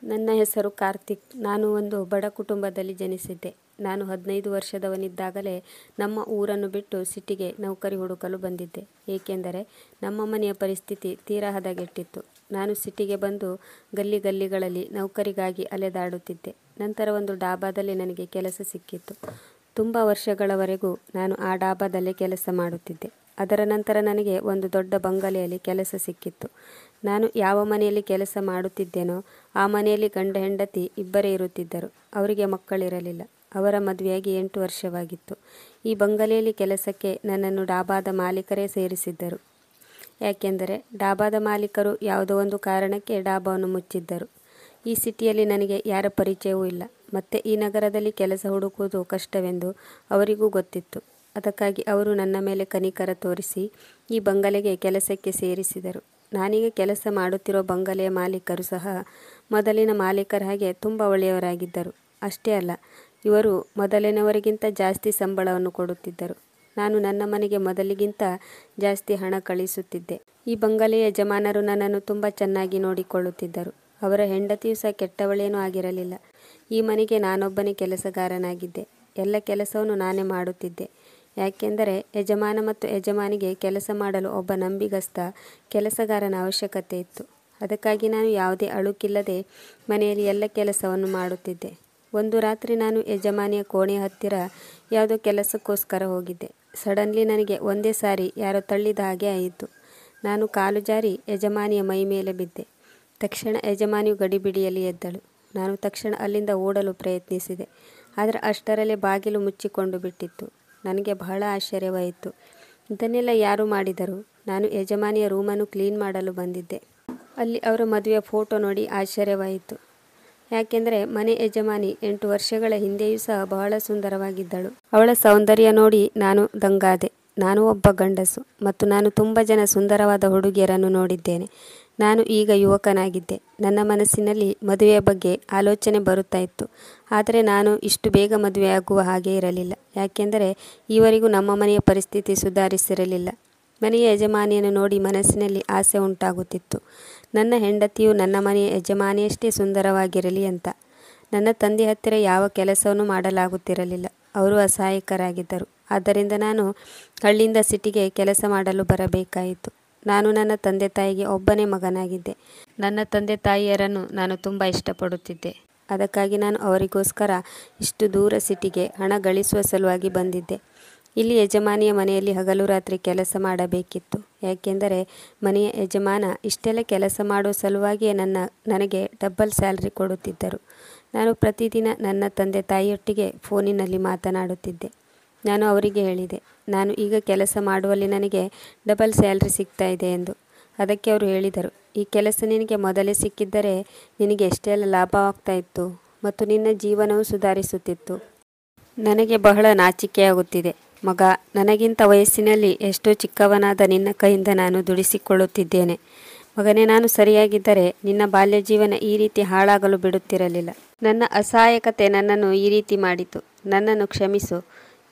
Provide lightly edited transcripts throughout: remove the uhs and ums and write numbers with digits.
ನನ್ನ ಹೆಸರು ಕಾರ್ತಿಕ್. ನಾನು ಒಂದು ಬಡ ಕುಟುಂಬದಲ್ಲಿ ಜನಿಸಿದ್ದೆ. ನಾನು 15 ವರ್ಷದವನಿದ್ದಾಗಲೇ ನಮ್ಮ ಊರನ್ನು ಬಿಟ್ಟು ಸಿಟಿಗೆ ನೌಕರಿ ಹುಡುಕಲು ಬಂದಿದ್ದೆ. ಏಕೆಂದರೆ ನಮ್ಮ ಮನೆಯ ಪರಿಸ್ಥಿತಿ ತೀರಾ ಹದಗೆಟ್ಟಿತ್ತು. ನಾನು ಸಿಟಿಗೆ ಬಂದು ಗಲ್ಲಿಗಳಲ್ಲಿ ನೌಕರಿಗಾಗಿ ಅಲೆದಾಡುತ್ತಿದ್ದೆ. ನಂತರ ಒಂದು ಡಾಬಾದಲ್ಲಿ ನನಗೆ ಕೆಲಸ ಸಿಕ್ಕಿತ್ತು. ತುಂಬ ವರ್ಷಗಳವರೆಗೂ ನಾನು ಆ ಡಾಬಾದಲ್ಲೇ ಕೆಲಸ ಮಾಡುತ್ತಿದ್ದೆ. ಅದರ ನಂತರ ನನಗೆ ಒಂದು ದೊಡ್ಡ ಬಂಗಲೆಯಲ್ಲಿ ಕೆಲಸ ಸಿಕ್ಕಿತ್ತು. ನಾನು ಯಾವ ಮನೆಯಲ್ಲಿ ಕೆಲಸ ಮಾಡುತ್ತಿದ್ದೇನೋ ಆ ಮನೆಯಲ್ಲಿ ಗಂಡ ಹೆಂಡತಿ ಇಬ್ಬರೇ ಇರುತ್ತಿದ್ದರು. ಅವರಿಗೆ ಮಕ್ಕಳಿರಲಿಲ್ಲ. ಅವರ ಮದುವೆಯಾಗಿ 8 ವರ್ಷವಾಗಿತ್ತು. ಈ ಬಂಗಲೆಯಲ್ಲಿ ಕೆಲಸಕ್ಕೆ ನನ್ನನ್ನು ಡಾಬಾದ ಮಾಲೀಕರೇ ಸೇರಿಸಿದ್ದರು. ಯಾಕೆಂದರೆ ಡಾಬಾದ ಮಾಲೀಕರು ಯಾವುದೋ ಒಂದು ಕಾರಣಕ್ಕೆ ಡಾಬಾವನ್ನು ಮುಚ್ಚಿದ್ದರು. ಈ ಸಿಟಿಯಲ್ಲಿ ನನಗೆ ಯಾರ ಪರಿಚಯವೂ ಇಲ್ಲ. ಮತ್ತು ಈ ನಗರದಲ್ಲಿ ಕೆಲಸ ಹುಡುಕುವುದು ಕಷ್ಟವೆಂದು ಅವರಿಗೂ ಗೊತ್ತಿತ್ತು. ಅದಕ್ಕಾಗಿ ಅವರು ನನ್ನ ಮೇಲೆ ಕನಿಕರ ತೋರಿಸಿ ಈ ಬಂಗಲೆಗೆ ಕೆಲಸಕ್ಕೆ ಸೇರಿಸಿದರು. ನಾನೀಗ ಕೆಲಸ ಮಾಡುತ್ತಿರುವ ಬಂಗಲೆಯ ಮಾಲೀಕರು ಸಹ ಮೊದಲಿನ ಮಾಲೀಕರ ಹಾಗೆ ತುಂಬ ಒಳ್ಳೆಯವರಾಗಿದ್ದರು. ಅಷ್ಟೇ ಅಲ್ಲ, ಇವರು ಮೊದಲಿನವರಿಗಿಂತ ಜಾಸ್ತಿ ಸಂಬಳವನ್ನು ಕೊಡುತ್ತಿದ್ದರು. ನಾನು ನನ್ನ ಮನೆಗೆ ಮೊದಲಿಗಿಂತ ಜಾಸ್ತಿ ಹಣ ಕಳಿಸುತ್ತಿದ್ದೆ. ಈ ಬಂಗಲೆಯ ಯಜಮಾನರು ನನ್ನನ್ನು ತುಂಬ ಚೆನ್ನಾಗಿ ನೋಡಿಕೊಳ್ಳುತ್ತಿದ್ದರು. ಅವರ ಹೆಂಡತಿಯೂ ಸಹ ಕೆಟ್ಟವಳೇನೂ ಆಗಿರಲಿಲ್ಲ. ಈ ಮನೆಗೆ ನಾನೊಬ್ಬನೇ ಕೆಲಸಗಾರನಾಗಿದ್ದೆ. ಎಲ್ಲ ಕೆಲಸವನ್ನು ನಾನೇ ಮಾಡುತ್ತಿದ್ದೆ. ಯಾಕೆಂದರೆ ಯಜಮಾನ ಮತ್ತು ಯಜಮಾನಿಗೆ ಕೆಲಸ ಮಾಡಲು ಒಬ್ಬ ನಂಬಿಗಸ್ತ ಕೆಲಸಗಾರನ ಅವಶ್ಯಕತೆ ಇತ್ತು. ಅದಕ್ಕಾಗಿ ನಾನು ಯಾವುದೇ ಅಳುಕಿಲ್ಲದೆ ಮನೆಯಲ್ಲಿ ಎಲ್ಲ ಕೆಲಸವನ್ನು ಮಾಡುತ್ತಿದ್ದೆ. ಒಂದು ರಾತ್ರಿ ನಾನು ಯಜಮಾನಿಯ ಕೋಣೆಯ ಹತ್ತಿರ ಯಾವುದೋ ಕೆಲಸಕ್ಕೋಸ್ಕರ ಹೋಗಿದ್ದೆ. ಸಡನ್ಲಿ ನನಗೆ ಒಂದೇ ಸಾರಿ ಯಾರೋ ತಳ್ಳಿದ ಹಾಗೆ ಆಯಿತು. ನಾನು ಕಾಲು ಜಾರಿ ಯಜಮಾನಿಯ ಮೈ ಮೇಲೆ ಬಿದ್ದೆ. ತಕ್ಷಣ ಯಜಮಾನಿಯು ಗಡಿಬಿಡಿಯಲ್ಲಿ ಎದ್ದಳು. ನಾನು ತಕ್ಷಣ ಅಲ್ಲಿಂದ ಓಡಲು ಪ್ರಯತ್ನಿಸಿದೆ. ಆದರೆ ಅಷ್ಟರಲ್ಲೇ ಬಾಗಿಲು ಮುಚ್ಚಿಕೊಂಡು ಬಿಟ್ಟಿತ್ತು. ನನಗೆ ಬಹಳ ಆಶ್ಚರ್ಯವಾಯಿತು. ಇದನ್ನೆಲ್ಲ ಯಾರು ಮಾಡಿದರು? ನಾನು ಯಜಮಾನಿಯ ರೂಮನ್ನು ಕ್ಲೀನ್ ಮಾಡಲು ಬಂದಿದ್ದೆ. ಅಲ್ಲಿ ಅವರ ಮದುವೆಯ ಫೋಟೋ ನೋಡಿ ಆಶ್ಚರ್ಯವಾಯಿತು. ಯಾಕೆಂದರೆ ಮನೆ ಯಜಮಾನಿ 8 ವರ್ಷಗಳ ಹಿಂದೆಯೂ ಸಹ ಬಹಳ ಸುಂದರವಾಗಿದ್ದಳು. ಅವಳ ಸೌಂದರ್ಯ ನೋಡಿ ನಾನು ದಂಗಾದೆ. ನಾನು ಒಬ್ಬ ಗಂಡಸು ಮತ್ತು ನಾನು ತುಂಬ ಜನ ಸುಂದರವಾದ ಹುಡುಗಿಯರನ್ನು ನೋಡಿದ್ದೇನೆ. ನಾನು ಈಗ ಯುವಕನಾಗಿದ್ದೆ. ನನ್ನ ಮನಸ್ಸಿನಲ್ಲಿ ಮದುವೆಯ ಬಗ್ಗೆ ಆಲೋಚನೆ ಬರುತ್ತಾ ಇತ್ತು. ಆದರೆ ನಾನು ಇಷ್ಟು ಬೇಗ ಮದುವೆಯಾಗುವ ಹಾಗೆ ಇರಲಿಲ್ಲ. ಯಾಕೆಂದರೆ ಈವರೆಗೂ ನಮ್ಮ ಮನೆಯ ಪರಿಸ್ಥಿತಿ ಸುಧಾರಿಸಿರಲಿಲ್ಲ. ಮನೆಯ ಯಜಮಾನಿಯನ್ನು ನೋಡಿ ಮನಸ್ಸಿನಲ್ಲಿ ಆಸೆ ಉಂಟಾಗುತ್ತಿತ್ತು. ನನ್ನ ಹೆಂಡತಿಯು ನನ್ನ ಮನೆಯ ಯಜಮಾನಿಯಷ್ಟೇ ಸುಂದರವಾಗಿರಲಿ ಅಂತ. ನನ್ನ ತಂದೆ ಹತ್ತಿರ ಯಾವ ಕೆಲಸವನ್ನು ಮಾಡಲಾಗುತ್ತಿರಲಿಲ್ಲ. ಅವರು ಅಸಹಾಯಕರಾಗಿದ್ದರು. ಆದ್ದರಿಂದ ನಾನು ಹಳ್ಳಿಯಿಂದ ಸಿಟಿಗೆ ಕೆಲಸ ಮಾಡಲು ಬರಬೇಕಾಯಿತು. ನಾನು ನನ್ನ ತಂದೆ ತಾಯಿಗೆ ಒಬ್ಬನೇ ಮಗನಾಗಿದ್ದೆ. ನನ್ನ ತಂದೆ ತಾಯಿಯರನ್ನು ನಾನು ತುಂಬ ಇಷ್ಟಪಡುತ್ತಿದ್ದೆ. ಅದಕ್ಕಾಗಿ ನಾನು ಅವರಿಗೋಸ್ಕರ ಇಷ್ಟು ದೂರ ಸಿಟಿಗೆ ಹಣ ಗಳಿಸುವ ಸಲುವಾಗಿ ಬಂದಿದ್ದೆ. ಇಲ್ಲಿ ಯಜಮಾನಿಯ ಮನೆಯಲ್ಲಿ ಹಗಲು ರಾತ್ರಿ ಕೆಲಸ ಮಾಡಬೇಕಿತ್ತು. ಯಾಕೆಂದರೆ ಮನೆಯ ಯಜಮಾನ ಇಷ್ಟೆಲ್ಲ ಕೆಲಸ ಮಾಡುವ ಸಲುವಾಗಿಯೇ ನನಗೆ ಡಬಲ್ ಸ್ಯಾಲ್ರಿ ಕೊಡುತ್ತಿದ್ದರು. ನಾನು ಪ್ರತಿದಿನ ನನ್ನ ತಂದೆ ತಾಯಿಯೊಟ್ಟಿಗೆ ಫೋನಿನಲ್ಲಿ ಮಾತನಾಡುತ್ತಿದ್ದೆ. ನಾನು ಅವರಿಗೆ ಹೇಳಿದೆ, ನಾನು ಈಗ ಕೆಲಸ ಮಾಡುವಲ್ಲಿ ನನಗೆ ಡಬಲ್ ಸ್ಯಾಲ್ರಿ ಸಿಗ್ತಾ ಇದೆ ಎಂದು. ಅದಕ್ಕೆ ಅವರು ಹೇಳಿದರು, ಈ ಕೆಲಸ ನಿನಗೆ ಮೊದಲೇ ಸಿಕ್ಕಿದ್ದರೆ ನಿನಗೆ ಎಷ್ಟೆಲ್ಲ ಲಾಭವಾಗ್ತಾ ಇತ್ತು ಮತ್ತು ನಿನ್ನ ಜೀವನವೂ ಸುಧಾರಿಸುತ್ತಿತ್ತು. ನನಗೆ ಬಹಳ ನಾಚಿಕೆಯಾಗುತ್ತಿದೆ ಮಗ. ನನಗಿಂತ ವಯಸ್ಸಿನಲ್ಲಿ ಎಷ್ಟೋ ಚಿಕ್ಕವನಾದ ನಿನ್ನ ಕೈಯಿಂದ ನಾನು ದುಡಿಸಿಕೊಳ್ಳುತ್ತಿದ್ದೇನೆ. ಮಗನೇ, ನಾನು ಸರಿಯಾಗಿದ್ದರೆ ನಿನ್ನ ಬಾಲ್ಯ ಜೀವನ ಈ ರೀತಿ ಹಾಳಾಗಲು ಬಿಡುತ್ತಿರಲಿಲ್ಲ. ನನ್ನ ಅಸಹಾಯಕತೆ ನನ್ನನ್ನು ಈ ರೀತಿ ಮಾಡಿತು. ನನ್ನನ್ನು ಕ್ಷಮಿಸು.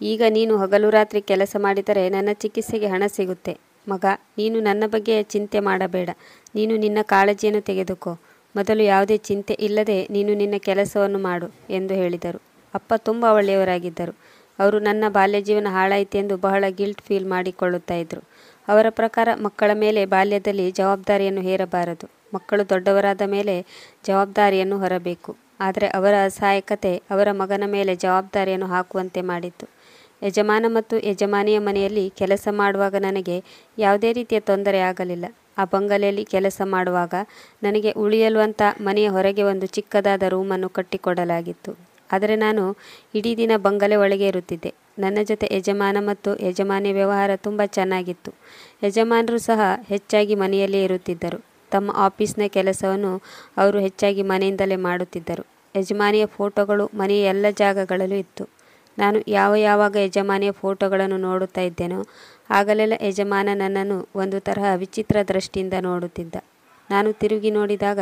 ಈಗ ನೀನು ಹಗಲು ರಾತ್ರಿ ಕೆಲಸ ಮಾಡಿದರೆ ನನ್ನ ಚಿಕಿತ್ಸೆಗೆ ಹಣ ಸಿಗುತ್ತೆ. ಮಗ, ನೀನು ನನ್ನ ಬಗ್ಗೆ ಚಿಂತೆ ಮಾಡಬೇಡ. ನೀನು ನಿನ್ನ ಕಾಳಜಿಯನ್ನು ತೆಗೆದುಕೋ. ಮೊದಲು ಯಾವುದೇ ಚಿಂತೆ ಇಲ್ಲದೆ ನೀನು ನಿನ್ನ ಕೆಲಸವನ್ನು ಮಾಡು ಎಂದು ಹೇಳಿದರು. ಅಪ್ಪ ತುಂಬ ಒಳ್ಳೆಯವರಾಗಿದ್ದರು. ಅವರು ನನ್ನ ಬಾಲ್ಯ ಜೀವನ ಹಾಳಾಯಿತೆಂದು ಬಹಳ ಗಿಲ್ಟ್ ಫೀಲ್ ಮಾಡಿಕೊಳ್ಳುತ್ತಾ ಇದ್ದರು. ಅವರ ಪ್ರಕಾರ ಮಕ್ಕಳ ಮೇಲೆ ಬಾಲ್ಯದಲ್ಲಿ ಜವಾಬ್ದಾರಿಯನ್ನು ಹೇರಬಾರದು. ಮಕ್ಕಳು ದೊಡ್ಡವರಾದ ಮೇಲೆ ಜವಾಬ್ದಾರಿಯನ್ನು ಹೊರಬೇಕು. ಆದರೆ ಅವರ ಅಸಹಾಯಕತೆ ಅವರ ಮಗನ ಮೇಲೆ ಜವಾಬ್ದಾರಿಯನ್ನು ಹಾಕುವಂತೆ ಮಾಡಿತು. ಯಜಮಾನ ಮತ್ತು ಯಜಮಾನಿಯ ಮನೆಯಲ್ಲಿ ಕೆಲಸ ಮಾಡುವಾಗ ನನಗೆ ಯಾವುದೇ ರೀತಿಯ ತೊಂದರೆ ಆಗಲಿಲ್ಲ. ಆ ಬಂಗಲೆಯಲ್ಲಿ ಕೆಲಸ ಮಾಡುವಾಗ ನನಗೆ ಉಳಿಯಲು ಅಂತ ಮನೆಯ ಹೊರಗೆ ಒಂದು ಚಿಕ್ಕದಾದ ರೂಮನ್ನು ಕಟ್ಟಿಕೊಡಲಾಗಿತ್ತು. ಆದರೆ ನಾನು ಇಡೀ ದಿನ ಬಂಗಲೆ ಒಳಗೆ ಇರುತ್ತಿದ್ದೆ. ನನ್ನ ಜೊತೆ ಯಜಮಾನ ಮತ್ತು ಯಜಮಾನಿಯ ವ್ಯವಹಾರ ತುಂಬ ಚೆನ್ನಾಗಿತ್ತು. ಯಜಮಾನರು ಸಹ ಹೆಚ್ಚಾಗಿ ಮನೆಯಲ್ಲೇ ಇರುತ್ತಿದ್ದರು. ತಮ್ಮ ಆಫೀಸ್ನ ಕೆಲಸವನ್ನು ಅವರು ಹೆಚ್ಚಾಗಿ ಮನೆಯಿಂದಲೇ ಮಾಡುತ್ತಿದ್ದರು. ಯಜಮಾನಿಯ ಫೋಟೋಗಳು ಮನೆಯ ಎಲ್ಲ ಜಾಗಗಳಲ್ಲೂ ಇತ್ತು. ನಾನು ಯಾವಾಗ ಯಜಮಾನಿಯ ಫೋಟೋಗಳನ್ನು ನೋಡುತ್ತಾ ಇದ್ದೇನೋ ಆಗಲೆಲ್ಲ ಯಜಮಾನ ನನ್ನನ್ನು ಒಂದು ತರಹ ವಿಚಿತ್ರ ದೃಷ್ಟಿಯಿಂದ ನೋಡುತ್ತಿದ್ದ. ನಾನು ತಿರುಗಿ ನೋಡಿದಾಗ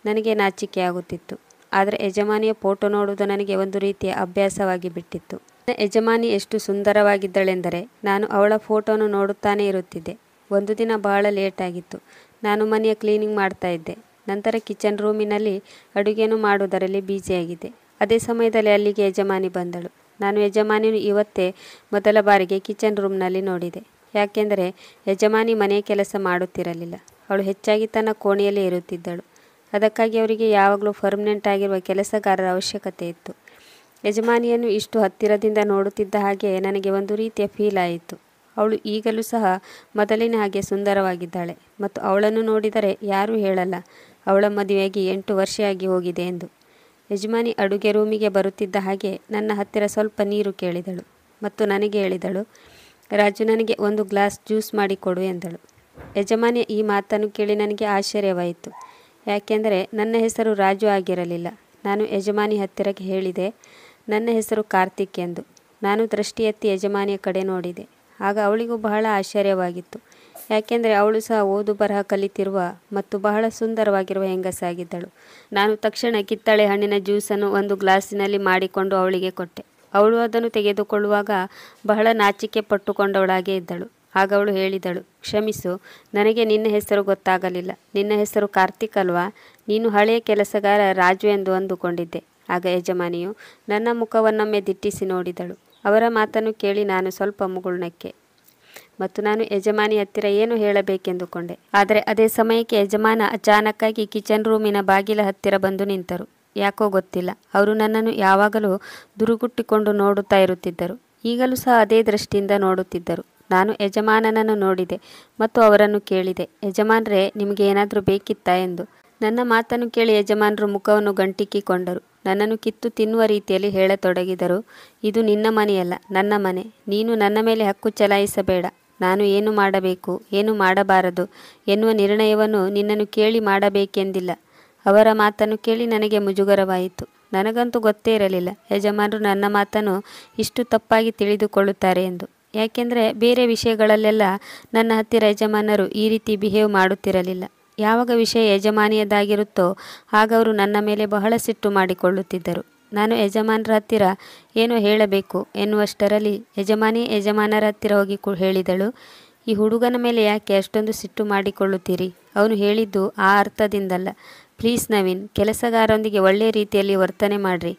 ನನಗೆ ನಾಚಿಕೆಯಾಗುತ್ತಿತ್ತು. ಆದರೆ ಯಜಮಾನಿಯ ಫೋಟೋ ನೋಡುವುದು ನನಗೆ ಒಂದು ರೀತಿಯ ಅಭ್ಯಾಸವಾಗಿ ಬಿಟ್ಟಿತ್ತು. ಯಜಮಾನಿ ಎಷ್ಟು ಸುಂದರವಾಗಿದ್ದಳೆಂದರೆ ನಾನು ಅವಳ ಫೋಟೋನು ನೋಡುತ್ತಾನೇ ಇರುತ್ತಿದ್ದೆ. ಒಂದು ದಿನ ಬಹಳ ಲೇಟ್ ಆಗಿತ್ತು. ನಾನು ಮನೆಯ ಕ್ಲೀನಿಂಗ್ ಮಾಡ್ತಾ ಇದ್ದೆ. ನಂತರ ಕಿಚನ್ ರೂಮಿನಲ್ಲಿ ಅಡುಗೆಯನ್ನು ಮಾಡುವುದರಲ್ಲಿ ಬ್ಯುಸಿಯಾಗಿದ್ದೆ. ಅದೇ ಸಮಯದಲ್ಲಿ ಅಲ್ಲಿಗೆ ಯಜಮಾನಿ ಬಂದಳು. ನಾನು ಯಜಮಾನಿಯನ್ನು ಇವತ್ತೇ ಮೊದಲ ಬಾರಿಗೆ ಕಿಚನ್ ರೂಮ್ನಲ್ಲಿ ನೋಡಿದೆ. ಯಾಕೆಂದರೆ ಯಜಮಾನಿ ಮನೆಯ ಕೆಲಸ ಮಾಡುತ್ತಿರಲಿಲ್ಲ. ಅವಳು ಹೆಚ್ಚಾಗಿ ತನ್ನ ಕೋಣೆಯಲ್ಲೇ ಇರುತ್ತಿದ್ದಳು. ಅದಕ್ಕಾಗಿ ಅವರಿಗೆ ಯಾವಾಗಲೂ ಪರ್ಮನೆಂಟ್ ಆಗಿರುವ ಕೆಲಸಗಾರರ ಅವಶ್ಯಕತೆ ಇತ್ತು. ಯಜಮಾನಿಯನ್ನು ಇಷ್ಟು ಹತ್ತಿರದಿಂದ ನೋಡುತ್ತಿದ್ದ ಹಾಗೆ ನನಗೆ ಒಂದು ರೀತಿಯ ಫೀಲ್ ಆಯಿತು. ಅವಳು ಈಗಲೂ ಸಹ ಮೊದಲಿನ ಹಾಗೆ ಸುಂದರವಾಗಿದ್ದಾಳೆ ಮತ್ತು ಅವಳನ್ನು ನೋಡಿದರೆ ಯಾರೂ ಹೇಳಲ್ಲ ಅವಳ ಮದುವೆಯಾಗಿ 8 ವರ್ಷ ಆಗಿ ಹೋಗಿದೆ ಎಂದು. ಯಜಮಾನಿ ಅಡುಗೆ ರೂಮಿಗೆ ಬರುತ್ತಿದ್ದ ಹಾಗೆ ನನ್ನ ಹತ್ತಿರ ಸ್ವಲ್ಪ ನೀರು ಕೇಳಿದಳು ಮತ್ತು ನನಗೆ ಹೇಳಿದಳು, ರಾಜು, ನನಗೆ ಒಂದು ಗ್ಲಾಸ್ ಜ್ಯೂಸ್ ಮಾಡಿಕೊಡು ಎಂದಳು. ಯಜಮಾನಿಯ ಈ ಮಾತನ್ನು ಕೇಳಿ ನನಗೆ ಆಶ್ಚರ್ಯವಾಯಿತು. ಯಾಕೆಂದರೆ ನನ್ನ ಹೆಸರು ರಾಜು ಆಗಿರಲಿಲ್ಲ. ನಾನು ಯಜಮಾನಿ ಹತ್ತಿರಕ್ಕೆ ಹೇಳಿದೆ, ನನ್ನ ಹೆಸರು ಕಾರ್ತಿಕ್ ಎಂದು. ನಾನು ದೃಷ್ಟಿ ಎತ್ತಿ ಯಜಮಾನಿಯ ಕಡೆ ನೋಡಿದೆ. ಆಗ ಅವಳಿಗೂ ಬಹಳ ಆಶ್ಚರ್ಯವಾಗಿತ್ತು. ಯಾಕೆಂದರೆ ಅವಳು ಸಹ ಓದು ಬರಹ ಕಲಿತಿರುವ ಮತ್ತು ಬಹಳ ಸುಂದರವಾಗಿರುವ ಹೆಂಗಸಾಗಿದ್ದಳು. ನಾನು ತಕ್ಷಣ ಕಿತ್ತಳೆ ಹಣ್ಣಿನ ಜ್ಯೂಸನ್ನು ಒಂದು ಗ್ಲಾಸಿನಲ್ಲಿ ಮಾಡಿಕೊಂಡು ಅವಳಿಗೆ ಕೊಟ್ಟೆ. ಅವಳು ಅದನ್ನು ತೆಗೆದುಕೊಳ್ಳುವಾಗ ಬಹಳ ನಾಚಿಕೆ ಪಟ್ಟುಕೊಂಡವಳಾಗೆ ಇದ್ದಳು. ಆಗ ಅವಳು ಹೇಳಿದಳು, ಕ್ಷಮಿಸು, ನನಗೆ ನಿನ್ನ ಹೆಸರು ಗೊತ್ತಾಗಲಿಲ್ಲ. ನಿನ್ನ ಹೆಸರು ಕಾರ್ತಿಕ್ ಅಲ್ವಾ? ನೀನು ಹಳೆಯ ಕೆಲಸಗಾರ ರಾಜು ಎಂದು ಅಂದುಕೊಂಡಿದ್ದೆ. ಆಗ ಯಜಮಾನಿಯು ನನ್ನ ಮುಖವನ್ನೊಮ್ಮೆ ದಿಟ್ಟಿಸಿ ನೋಡಿದಳು. ಅವರ ಮಾತನ್ನು ಕೇಳಿ ನಾನು ಸ್ವಲ್ಪ ಮುಗುಳ್ನಕ್ಕೆ ಮತ್ತು ನಾನು ಯಜಮಾನಿ ಹತ್ತಿರ ಏನು ಹೇಳಬೇಕೆಂದುಕೊಂಡೆ. ಆದರೆ ಅದೇ ಸಮಯಕ್ಕೆ ಯಜಮಾನ ಅಚಾನಕ್ಕಾಗಿ ಕಿಚನ್ ರೂಮಿನ ಬಾಗಿಲ ಹತ್ತಿರ ಬಂದು ನಿಂತರು. ಯಾಕೋ ಗೊತ್ತಿಲ್ಲ, ಅವರು ನನ್ನನ್ನು ಯಾವಾಗಲೂ ದುರುಗುಟ್ಟಿಕೊಂಡು ನೋಡುತ್ತಾ ಇರುತ್ತಿದ್ದರು. ಈಗಲೂ ಸಹ ಅದೇ ದೃಷ್ಟಿಯಿಂದ ನೋಡುತ್ತಿದ್ದರು. ನಾನು ಯಜಮಾನನನ್ನು ನೋಡಿದೆ ಮತ್ತು ಅವರನ್ನು ಕೇಳಿದೆ, ಯಜಮಾನ್ರೇ, ನಿಮಗೆ ಏನಾದರೂ ಬೇಕಿತ್ತಾ ಎಂದು. ನನ್ನ ಮಾತನ್ನು ಕೇಳಿ ಯಜಮಾನರು ಮುಖವನ್ನು ಗಂಟಿಕ್ಕಿಕೊಂಡರು. ನನ್ನನ್ನು ಕಿತ್ತು ತಿನ್ನುವ ರೀತಿಯಲ್ಲಿ ಹೇಳತೊಡಗಿದರು, ಇದು ನಿನ್ನ ಮನೆಯಲ್ಲ, ನನ್ನ ಮನೆ. ನೀನು ನನ್ನ ಮೇಲೆ ಹಕ್ಕು ಚಲಾಯಿಸಬೇಡ. ನಾನು ಏನು ಮಾಡಬೇಕು, ಏನು ಮಾಡಬಾರದು ಎನ್ನುವ ನಿರ್ಣಯವನ್ನು ನಿನ್ನನ್ನು ಕೇಳಿ ಮಾಡಬೇಕೆಂದಿಲ್ಲ. ಅವರ ಮಾತನ್ನು ಕೇಳಿ ನನಗೆ ಮುಜುಗರವಾಯಿತು. ನನಗಂತೂ ಗೊತ್ತೇ ಇರಲಿಲ್ಲ ಯಜಮಾನರು ನನ್ನ ಮಾತನ್ನು ಇಷ್ಟು ತಪ್ಪಾಗಿ ತಿಳಿದುಕೊಳ್ಳುತ್ತಾರೆ ಎಂದು. ಯಾಕೆಂದರೆ ಬೇರೆ ವಿಷಯಗಳಲ್ಲೆಲ್ಲ ನನ್ನ ಹತ್ತಿರ ಯಜಮಾನರು ಈ ರೀತಿ ಬಿಹೇವ್ ಮಾಡುತ್ತಿರಲಿಲ್ಲ. ಯಾವಾಗ ವಿಷಯ ಯಜಮಾನಿಯದಾಗಿರುತ್ತೋ ಆಗ ಅವರು ನನ್ನ ಮೇಲೆ ಬಹಳ ಸಿಟ್ಟು ಮಾಡಿಕೊಳ್ಳುತ್ತಿದ್ದರು. ನಾನು ಯಜಮಾನರ ಹತ್ತಿರ ಏನೋ ಹೇಳಬೇಕು ಎನ್ನುವಷ್ಟರಲ್ಲಿ ಯಜಮಾನರ ಹತ್ತಿರ ಹೋಗಿ ಹೇಳಿದಳು, ಈ ಹುಡುಗನ ಮೇಲೆ ಯಾಕೆ ಅಷ್ಟೊಂದು ಸಿಟ್ಟು ಮಾಡಿಕೊಳ್ಳುತ್ತೀರಿ? ಅವನು ಹೇಳಿದ್ದು ಆ ಅರ್ಥದಿಂದಲ್ಲ. ಪ್ಲೀಸ್ ನವೀನ್, ಕೆಲಸಗಾರರೊಂದಿಗೆ ಒಳ್ಳೆಯ ರೀತಿಯಲ್ಲಿ ವರ್ತನೆ ಮಾಡಿರಿ.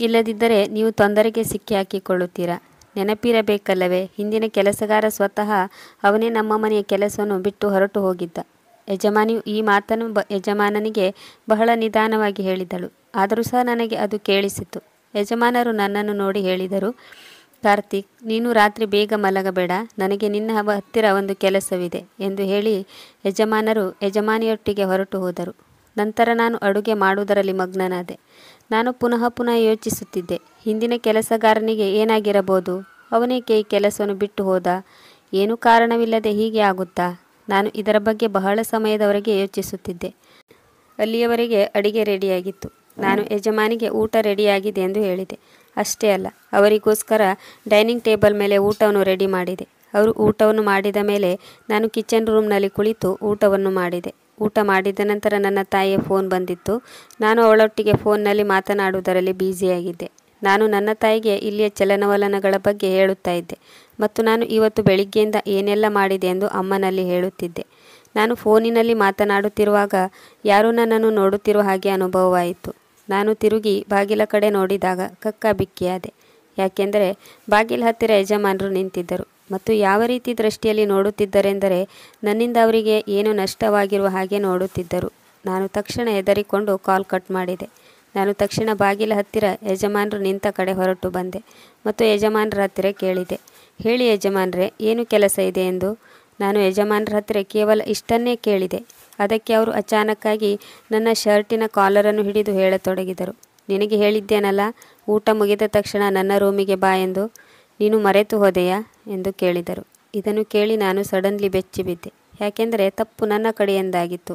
ಇಲ್ಲದಿದ್ದರೆ ನೀವು ತೊಂದರೆಗೆ ಸಿಕ್ಕಿ ಹಾಕಿಕೊಳ್ಳುತ್ತೀರಾ. ನೆನಪಿರಬೇಕಲ್ಲವೇ, ಹಿಂದಿನ ಕೆಲಸಗಾರ ಸ್ವತಃ ಅವನೇ ನಮ್ಮ ಮನೆಯ ಕೆಲಸವನ್ನು ಬಿಟ್ಟು ಹೊರಟು ಹೋಗಿದ್ದ. ಯಜಮಾನಿಯು ಈ ಮಾತನ್ನು ಯಜಮಾನನಿಗೆ ಬಹಳ ನಿಧಾನವಾಗಿ ಹೇಳಿದಳು. ಆದರೂ ಸಹ ನನಗೆ ಅದು ಕೇಳಿಸಿತು. ಯಜಮಾನರು ನನ್ನನ್ನು ನೋಡಿ ಹೇಳಿದರು, ಕಾರ್ತಿಕ್, ನೀನು ರಾತ್ರಿ ಬೇಗ ಮಲಗಬೇಡ, ನನಗೆ ನಿನ್ನ ಹತ್ತಿರ ಒಂದು ಕೆಲಸವಿದೆ ಎಂದು ಹೇಳಿ ಯಜಮಾನರು ಯಜಮಾನಿಯೊಟ್ಟಿಗೆ ಹೊರಟು ಹೋದರು. ನಂತರ ನಾನು ಅಡುಗೆ ಮಾಡುವುದರಲ್ಲಿ ಮಗ್ನನಾದೆ. ನಾನು ಪುನಃ ಯೋಚಿಸುತ್ತಿದ್ದೆ, ಹಿಂದಿನ ಕೆಲಸಗಾರನಿಗೆ ಏನಾಗಿರಬಹುದು? ಅವನೇಕೆ ಈ ಕೆಲಸವನ್ನು ಬಿಟ್ಟು ಹೋದ? ಏನೂ ಕಾರಣವಿಲ್ಲದೆ ಹೀಗೆ ಆಗುತ್ತಾ? ನಾನು ಇದರ ಬಗ್ಗೆ ಬಹಳ ಸಮಯದವರೆಗೆ ಯೋಚಿಸುತ್ತಿದ್ದೆ. ಅಲ್ಲಿಯವರೆಗೆ ಅಡಿಗೆ ರೆಡಿಯಾಗಿತ್ತು. ನಾನು ಯಜಮಾನಿಗೆ ಊಟ ರೆಡಿಯಾಗಿದೆ ಎಂದು ಹೇಳಿದೆ. ಅಷ್ಟೇ ಅಲ್ಲ, ಅವರಿಗೋಸ್ಕರ ಡೈನಿಂಗ್ ಟೇಬಲ್ ಮೇಲೆ ಊಟವನ್ನು ರೆಡಿ ಮಾಡಿದೆ. ಅವರು ಊಟವನ್ನು ಮಾಡಿದ ಮೇಲೆ ನಾನು ಕಿಚನ್ ರೂಮ್ನಲ್ಲಿ ಕುಳಿತು ಊಟವನ್ನು ಮಾಡಿದೆ. ಊಟ ಮಾಡಿದ ನಂತರ ನನ್ನ ತಾಯಿಯ ಫೋನ್ ಬಂದಿತ್ತು. ನಾನು ಅವಳೊಟ್ಟಿಗೆ ಫೋನ್ನಲ್ಲಿ ಮಾತನಾಡುವುದರಲ್ಲಿ ಬ್ಯುಸಿಯಾಗಿದ್ದೆ. ನಾನು ನನ್ನ ತಾಯಿಗೆ ಇಲ್ಲಿಯ ಚಲನವಲನಗಳ ಬಗ್ಗೆ ಹೇಳುತ್ತಾ ಇದ್ದೆ ಮತ್ತು ನಾನು ಇವತ್ತು ಬೆಳಿಗ್ಗೆಯಿಂದ ಏನೆಲ್ಲ ಮಾಡಿದೆ ಎಂದು ಅಮ್ಮನಲ್ಲಿ ಹೇಳುತ್ತಿದ್ದೆ. ನಾನು ಫೋನಿನಲ್ಲಿ ಮಾತನಾಡುತ್ತಿರುವಾಗ ಯಾರೋ ನನ್ನನ್ನು ನೋಡುತ್ತಿರುವ ಹಾಗೆ ಅನುಭವವಾಯಿತು. ನಾನು ತಿರುಗಿ ಬಾಗಿಲ ಕಡೆ ನೋಡಿದಾಗ ಕಕ್ಕಾಬಿಕ್ಕಿಯಾದೆ. ಯಾಕೆಂದರೆ ಬಾಗಿಲ ಹತ್ತಿರ ಯಜಮಾನರು ನಿಂತಿದ್ದರು ಮತ್ತು ಯಾವ ರೀತಿ ದೃಷ್ಟಿಯಲ್ಲಿ ನೋಡುತ್ತಿದ್ದರೆಂದರೆ ನನ್ನಿಂದ ಅವರಿಗೆ ಏನೋ ನಷ್ಟವಾಗಿರುವ ಹಾಗೆ ನೋಡುತ್ತಿದ್ದರು. ನಾನು ತಕ್ಷಣ ಹೆದರಿಕೊಂಡು ಕಾಲ್ ಕಟ್ ಮಾಡಿದೆ. ನಾನು ತಕ್ಷಣ ಬಾಗಿಲ ಹತ್ತಿರ ಯಜಮಾನರು ನಿಂತ ಕಡೆ ಹೊರಟು ಬಂದೆ ಮತ್ತು ಯಜಮಾನರ ಹತ್ತಿರ ಕೇಳಿದೆ, ಹೇಳಿ ಯಜಮಾನ್ರೆ, ಏನು ಕೆಲಸ ಇದೆ ಎಂದು. ನಾನು ಯಜಮಾನರ ಹತ್ತಿರ ಕೇವಲ ಇಷ್ಟನ್ನೇ ಕೇಳಿದೆ. ಅದಕ್ಕೆ ಅವರು ಅಚಾನಕ್ಕಾಗಿ ನನ್ನ ಶರ್ಟಿನ ಕಾಲರನ್ನು ಹಿಡಿದು ಹೇಳತೊಡಗಿದರು, ನಿನಗೆ ಹೇಳಿದ್ದೇನಲ್ಲ, ಊಟ ಮುಗಿದ ತಕ್ಷಣ ನನ್ನ ರೂಮಿಗೆ ಬಾ ಎಂದು. ನೀನು ಮರೆತು ಹೋದೆಯಾ ಎಂದು ಕೇಳಿದರು. ಇದನ್ನು ಕೇಳಿ ನಾನು ಸಡನ್ಲಿ ಬೆಚ್ಚಿಬಿದ್ದೆ. ಯಾಕೆಂದರೆ ತಪ್ಪು ನನ್ನ ಕಡೆಯಿಂದಾಗಿತ್ತು.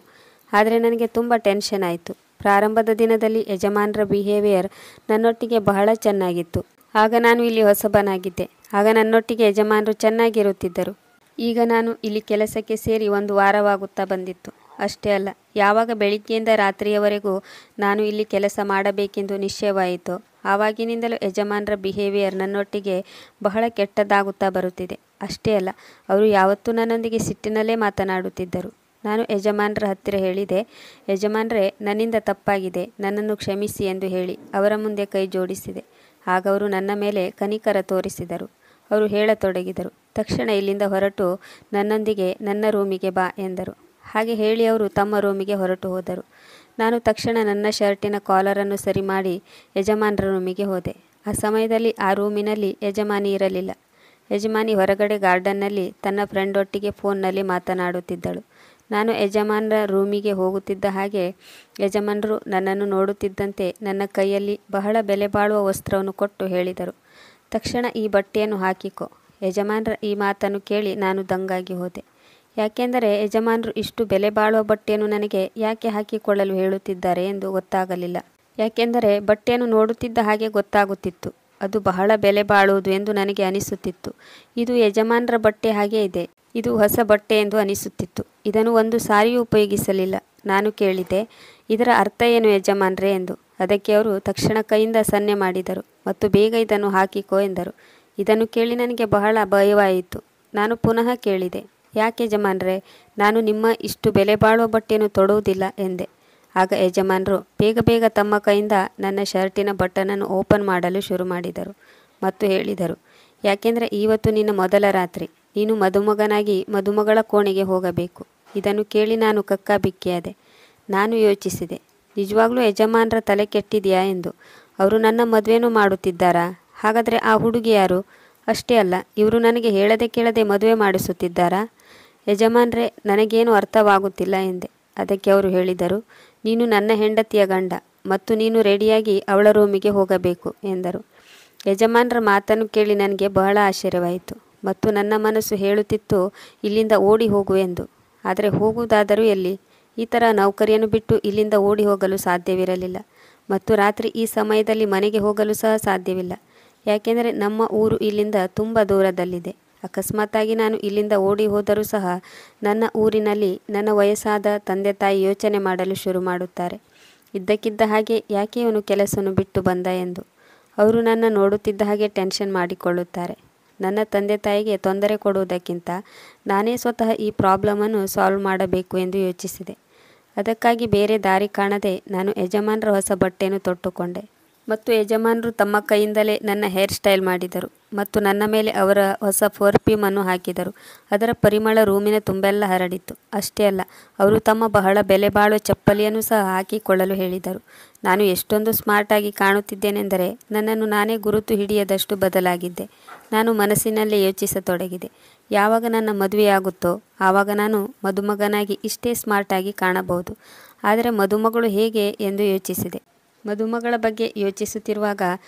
ಆದರೆ ನನಗೆ ತುಂಬ ಟೆನ್ಷನ್ ಆಯಿತು. ಪ್ರಾರಂಭದ ದಿನದಲ್ಲಿ ಯಜಮಾನರ ಬಿಹೇವಿಯರ್ ನನ್ನೊಟ್ಟಿಗೆ ಬಹಳ ಚೆನ್ನಾಗಿತ್ತು. ಆಗ ನಾನು ಇಲ್ಲಿ ಹೊಸಬನಾಗಿದ್ದೆ. ಆಗ ನನ್ನೊಟ್ಟಿಗೆ ಯಜಮಾನರು ಚೆನ್ನಾಗಿರುತ್ತಿದ್ದರು. ಈಗ ನಾನು ಇಲ್ಲಿ ಕೆಲಸಕ್ಕೆ ಸೇರಿ 1 ವಾರವಾಗುತ್ತಾ ಬಂದಿತ್ತು. ಅಷ್ಟೇ ಅಲ್ಲ, ಯಾವಾಗ ಬೆಳಿಗ್ಗೆಯಿಂದ ರಾತ್ರಿಯವರೆಗೂ ನಾನು ಇಲ್ಲಿ ಕೆಲಸ ಮಾಡಬೇಕೆಂದು ನಿಶ್ಚಯವಾಯಿತು ಆವಾಗಿನಿಂದಲೂ ಯಜಮಾನರ ಬಿಹೇವಿಯರ್ ನನ್ನೊಟ್ಟಿಗೆ ಬಹಳ ಕೆಟ್ಟದಾಗುತ್ತಾ ಬರುತ್ತಿದೆ. ಅಷ್ಟೇ ಅಲ್ಲ, ಅವರು ಯಾವತ್ತೂ ನನ್ನೊಂದಿಗೆ ಸಿಟ್ಟಿನಲ್ಲೇ ಮಾತನಾಡುತ್ತಿದ್ದರು. ನಾನು ಯಜಮಾನರ ಹತ್ತಿರ ಹೇಳಿದೆ, ಯಜಮಾನ್ರೆ, ನನ್ನಿಂದ ತಪ್ಪಾಗಿದೆ, ನನ್ನನ್ನು ಕ್ಷಮಿಸಿ ಎಂದು ಹೇಳಿ ಅವರ ಮುಂದೆ ಕೈ ಜೋಡಿಸಿದೆ. ಆಗ ಅವರು ನನ್ನ ಮೇಲೆ ಕನಿಕರ ತೋರಿಸಿದರು. ಅವರು ಹೇಳತೊಡಗಿದರು, ತಕ್ಷಣ ಇಲ್ಲಿಂದ ಹೊರಟು ನನ್ನೊಂದಿಗೆ ನನ್ನ ರೂಮಿಗೆ ಬಾ ಎಂದರು. ಹಾಗೆ ಹೇಳಿ ಅವರು ತಮ್ಮ ರೂಮಿಗೆ ಹೊರಟು ಹೋದರು. ನಾನು ತಕ್ಷಣ ನನ್ನ ಶರ್ಟಿನ ಕಾಲರನ್ನು ಸರಿ ಮಾಡಿ ಯಜಮಾನರ ರೂಮಿಗೆ ಹೋದೆ. ಆ ಸಮಯದಲ್ಲಿ ಆ ರೂಮಿನಲ್ಲಿ ಯಜಮಾನಿ ಇರಲಿಲ್ಲ. ಯಜಮಾನಿ ಹೊರಗಡೆ ಗಾರ್ಡನ್ನಲ್ಲಿ ತನ್ನ ಫ್ರೆಂಡೊಟ್ಟಿಗೆ ಫೋನ್ನಲ್ಲಿ ಮಾತನಾಡುತ್ತಿದ್ದಳು. ನಾನು ಯಜಮಾನರ ರೂಮಿಗೆ ಹೋಗುತ್ತಿದ್ದ ಹಾಗೆ ಯಜಮಾನರು ನನ್ನನ್ನು ನೋಡುತ್ತಿದ್ದಂತೆ ನನ್ನ ಕೈಯಲ್ಲಿ ಬಹಳ ಬೆಲೆ ಬಾಳುವ ವಸ್ತ್ರವನ್ನು ಕೊಟ್ಟು ಹೇಳಿದರು, ತಕ್ಷಣ ಈ ಬಟ್ಟೆಯನ್ನು ಹಾಕಿಕೊ. ಯಜಮಾನರ ಈ ಮಾತನ್ನು ಕೇಳಿ ನಾನು ದಂಗಾಗಿ ಹೋದೆ. ಯಾಕೆಂದರೆ ಯಜಮಾನರು ಇಷ್ಟು ಬೆಲೆ ಬಾಳುವ ಬಟ್ಟೆಯನ್ನು ನನಗೆ ಯಾಕೆ ಹಾಕಿಕೊಳ್ಳಲು ಹೇಳುತ್ತಿದ್ದಾರೆ ಎಂದು ಗೊತ್ತಾಗಲಿಲ್ಲ. ಯಾಕೆಂದರೆ ಬಟ್ಟೆಯನ್ನು ನೋಡುತ್ತಿದ್ದ ಹಾಗೆ ಗೊತ್ತಾಗುತ್ತಿತ್ತು, ಅದು ಬಹಳ ಬೆಲೆ ಬಾಳುವುದು ಎಂದು ನನಗೆ ಅನಿಸುತ್ತಿತ್ತು. ಇದು ಯಜಮಾನರ ಬಟ್ಟೆ ಹಾಗೆ ಇದೆ, ಇದು ಹೊಸ ಬಟ್ಟೆ ಎಂದು ಅನಿಸುತ್ತಿತ್ತು. ಇದನ್ನು ಒಂದು ಸಾರಿಯೂ ಉಪಯೋಗಿಸಲಿಲ್ಲ. ನಾನು ಕೇಳಿದೆ, ಇದರ ಅರ್ಥ ಏನು ಯಜಮಾನ್ರೆ ಎಂದು. ಅದಕ್ಕೆ ಅವರು ತಕ್ಷಣ ಕೈಯಿಂದ ಸನ್ನೆ ಮಾಡಿದರು ಮತ್ತು ಬೇಗ ಇದನ್ನು ಹಾಕಿಕೋ ಎಂದರು. ಇದನ್ನು ಕೇಳಿ ನನಗೆ ಬಹಳ ಭಯವಾಯಿತು. ನಾನು ಪುನಃ ಕೇಳಿದೆ, ಯಾಕೆ ಯಜಮಾನ್ರೆ, ನಾನು ನಿಮ್ಮ ಇಷ್ಟು ಬೆಲೆ ಬಾಳುವ ಬಟ್ಟೆಯನ್ನು ತೊಡುವುದಿಲ್ಲ ಎಂದೆ. ಆಗ ಯಜಮಾನರು ಬೇಗ ಬೇಗ ತಮ್ಮ ಕೈಯಿಂದ ನನ್ನ ಶರ್ಟಿನ ಬಟನನ್ನು ಓಪನ್ ಮಾಡಲು ಶುರು ಮಾಡಿದರು ಮತ್ತು ಹೇಳಿದರು, ಯಾಕೆಂದರೆ ಇವತ್ತು ನಿನ್ನ ಮೊದಲ ರಾತ್ರಿ, ನೀನು ಮದುಮಗನಾಗಿ ಮದುಮಗಳ ಕೋಣೆಗೆ ಹೋಗಬೇಕು. ಇದನ್ನು ಕೇಳಿ ನಾನು ಕಕ್ಕಾಬಿಕ್ಕಿಯಾದೆ. ನಾನು ಯೋಚಿಸಿದೆ, ನಿಜವಾಗ್ಲೂ ಯಜಮಾನರ ತಲೆ ಕೆಟ್ಟಿದೆಯಾ ಎಂದು. ಅವರು ನನ್ನ ಮದುವೆನೂ ಮಾಡುತ್ತಿದ್ದಾರಾ? ಹಾಗಾದರೆ ಆ ಹುಡುಗಿ ಯಾರು? ಅಷ್ಟೇ ಅಲ್ಲ, ಇವರು ನನಗೆ ಹೇಳದೆ ಕೇಳದೆ ಮದುವೆ ಮಾಡಿಸುತ್ತಿದ್ದಾರಾ? ಯಜಮಾನ್ರೆ, ನನಗೇನು ಅರ್ಥವಾಗುತ್ತಿಲ್ಲ ಎಂದೆ. ಅದಕ್ಕೆ ಅವರು ಹೇಳಿದರು, ನೀನು ನನ್ನ ಹೆಂಡತಿಯ ಗಂಡ ಮತ್ತು ನೀನು ರೆಡಿಯಾಗಿ ಅವಳ ರೂಮಿಗೆ ಹೋಗಬೇಕು ಎಂದರು. ಯಜಮಾನರ ಮಾತನ್ನು ಕೇಳಿ ನನಗೆ ಬಹಳ ಆಶ್ಚರ್ಯವಾಯಿತು ಮತ್ತು ನನ್ನ ಮನಸ್ಸು ಹೇಳುತ್ತಿತ್ತು, ಇಲ್ಲಿಂದ ಓಡಿ ಹೋಗು ಎಂದು. ಆದರೆ ಹೋಗುವುದಾದರೂ ಎಲ್ಲಿ? ಈ ಥರ ನೌಕರಿಯನ್ನು ಬಿಟ್ಟು ಇಲ್ಲಿಂದ ಓಡಿ ಹೋಗಲು ಸಾಧ್ಯವಿರಲಿಲ್ಲ ಮತ್ತು ರಾತ್ರಿ ಈ ಸಮಯದಲ್ಲಿ ಮನೆಗೆ ಹೋಗಲು ಸಹ ಸಾಧ್ಯವಿಲ್ಲ. ಯಾಕೆಂದರೆ ನಮ್ಮ ಊರು ಇಲ್ಲಿಂದ ತುಂಬ ದೂರದಲ್ಲಿದೆ. ಅಕಸ್ಮಾತಾಗಿ ನಾನು ಇಲ್ಲಿಂದ ಓಡಿ ಹೋದರೂ ಸಹ ನನ್ನ ಊರಿನಲ್ಲಿ ನನ್ನ ವಯಸ್ಸಾದ ತಂದೆ ತಾಯಿ ಯೋಚನೆ ಮಾಡಲು ಶುರು ಮಾಡುತ್ತಾರೆ, ಇದ್ದಕ್ಕಿದ್ದ ಹಾಗೆ ಯಾಕೆ ಇವನು ಕೆಲಸವನ್ನು ಬಿಟ್ಟು ಬಂದ ಎಂದು. ಅವರು ನನ್ನ ನೋಡುತ್ತಿದ್ದ ಹಾಗೆ ಟೆನ್ಷನ್ ಮಾಡಿಕೊಳ್ಳುತ್ತಾರೆ. ನನ್ನ ತಂದೆ ತಾಯಿಗೆ ತೊಂದರೆ ಕೊಡುವುದಕ್ಕಿಂತ ನಾನೇ ಸ್ವತಃ ಈ ಪ್ರಾಬ್ಲಮನ್ನು ಸಾಲ್ವ್ ಮಾಡಬೇಕು ಎಂದು ಯೋಚಿಸಿದೆ. ಅದಕ್ಕಾಗಿ ಬೇರೆ ದಾರಿ ಕಾಣದೆ ನಾನು ಯಜಮಾನರ ಹೊಸ ಬಟ್ಟೆಯನ್ನು ತೊಟ್ಟುಕೊಂಡೆ ಮತ್ತು ಯಜಮಾನರು ತಮ್ಮ ಕೈಯಿಂದಲೇ ನನ್ನ ಹೇರ್ ಸ್ಟೈಲ್ ಮಾಡಿದರು ಮತ್ತು ನನ್ನ ಮೇಲೆ ಅವರ ಹೊಸ ಪರ್ಫ್ಯೂಮನ್ನು ಹಾಕಿದರು. ಅದರ ಪರಿಮಳ ರೂಮಿನ ತುಂಬೆಲ್ಲ ಹರಡಿತು. ಅಷ್ಟೇ ಅಲ್ಲ, ಅವರು ತಮ್ಮ ಬಹಳ ಬೆಲೆ ಬಾಳುವ ಚಪ್ಪಲಿಯನ್ನು ಸಹ ಹಾಕಿಕೊಳ್ಳಲು ಹೇಳಿದರು. ನಾನು ಎಷ್ಟೊಂದು ಸ್ಮಾರ್ಟಾಗಿ ಕಾಣುತ್ತಿದ್ದೇನೆಂದರೆ ನನ್ನನ್ನು ನಾನೇ ಗುರುತು ಹಿಡಿಯದಷ್ಟು ಬದಲಾಗಿದ್ದೆ. ನಾನು ಮನಸ್ಸಿನಲ್ಲೇ ಯೋಚಿಸತೊಡಗಿದೆ, ಯಾವಾಗ ನನ್ನ ಮದುವೆಯಾಗುತ್ತೋ ಆವಾಗ ನಾನು ಮದುಮಗನಾಗಿ ಇಷ್ಟೇ ಸ್ಮಾರ್ಟಾಗಿ ಕಾಣಬಹುದು. ಆದರೆ ಮದುಮಗಳು ಹೇಗೆ ಎಂದು ಯೋಚಿಸಿದೆ. ಮದುಮಗಳ ಬಗ್ಗೆ ಯೋಚಿಸುತ್ತಿರುವಾಗ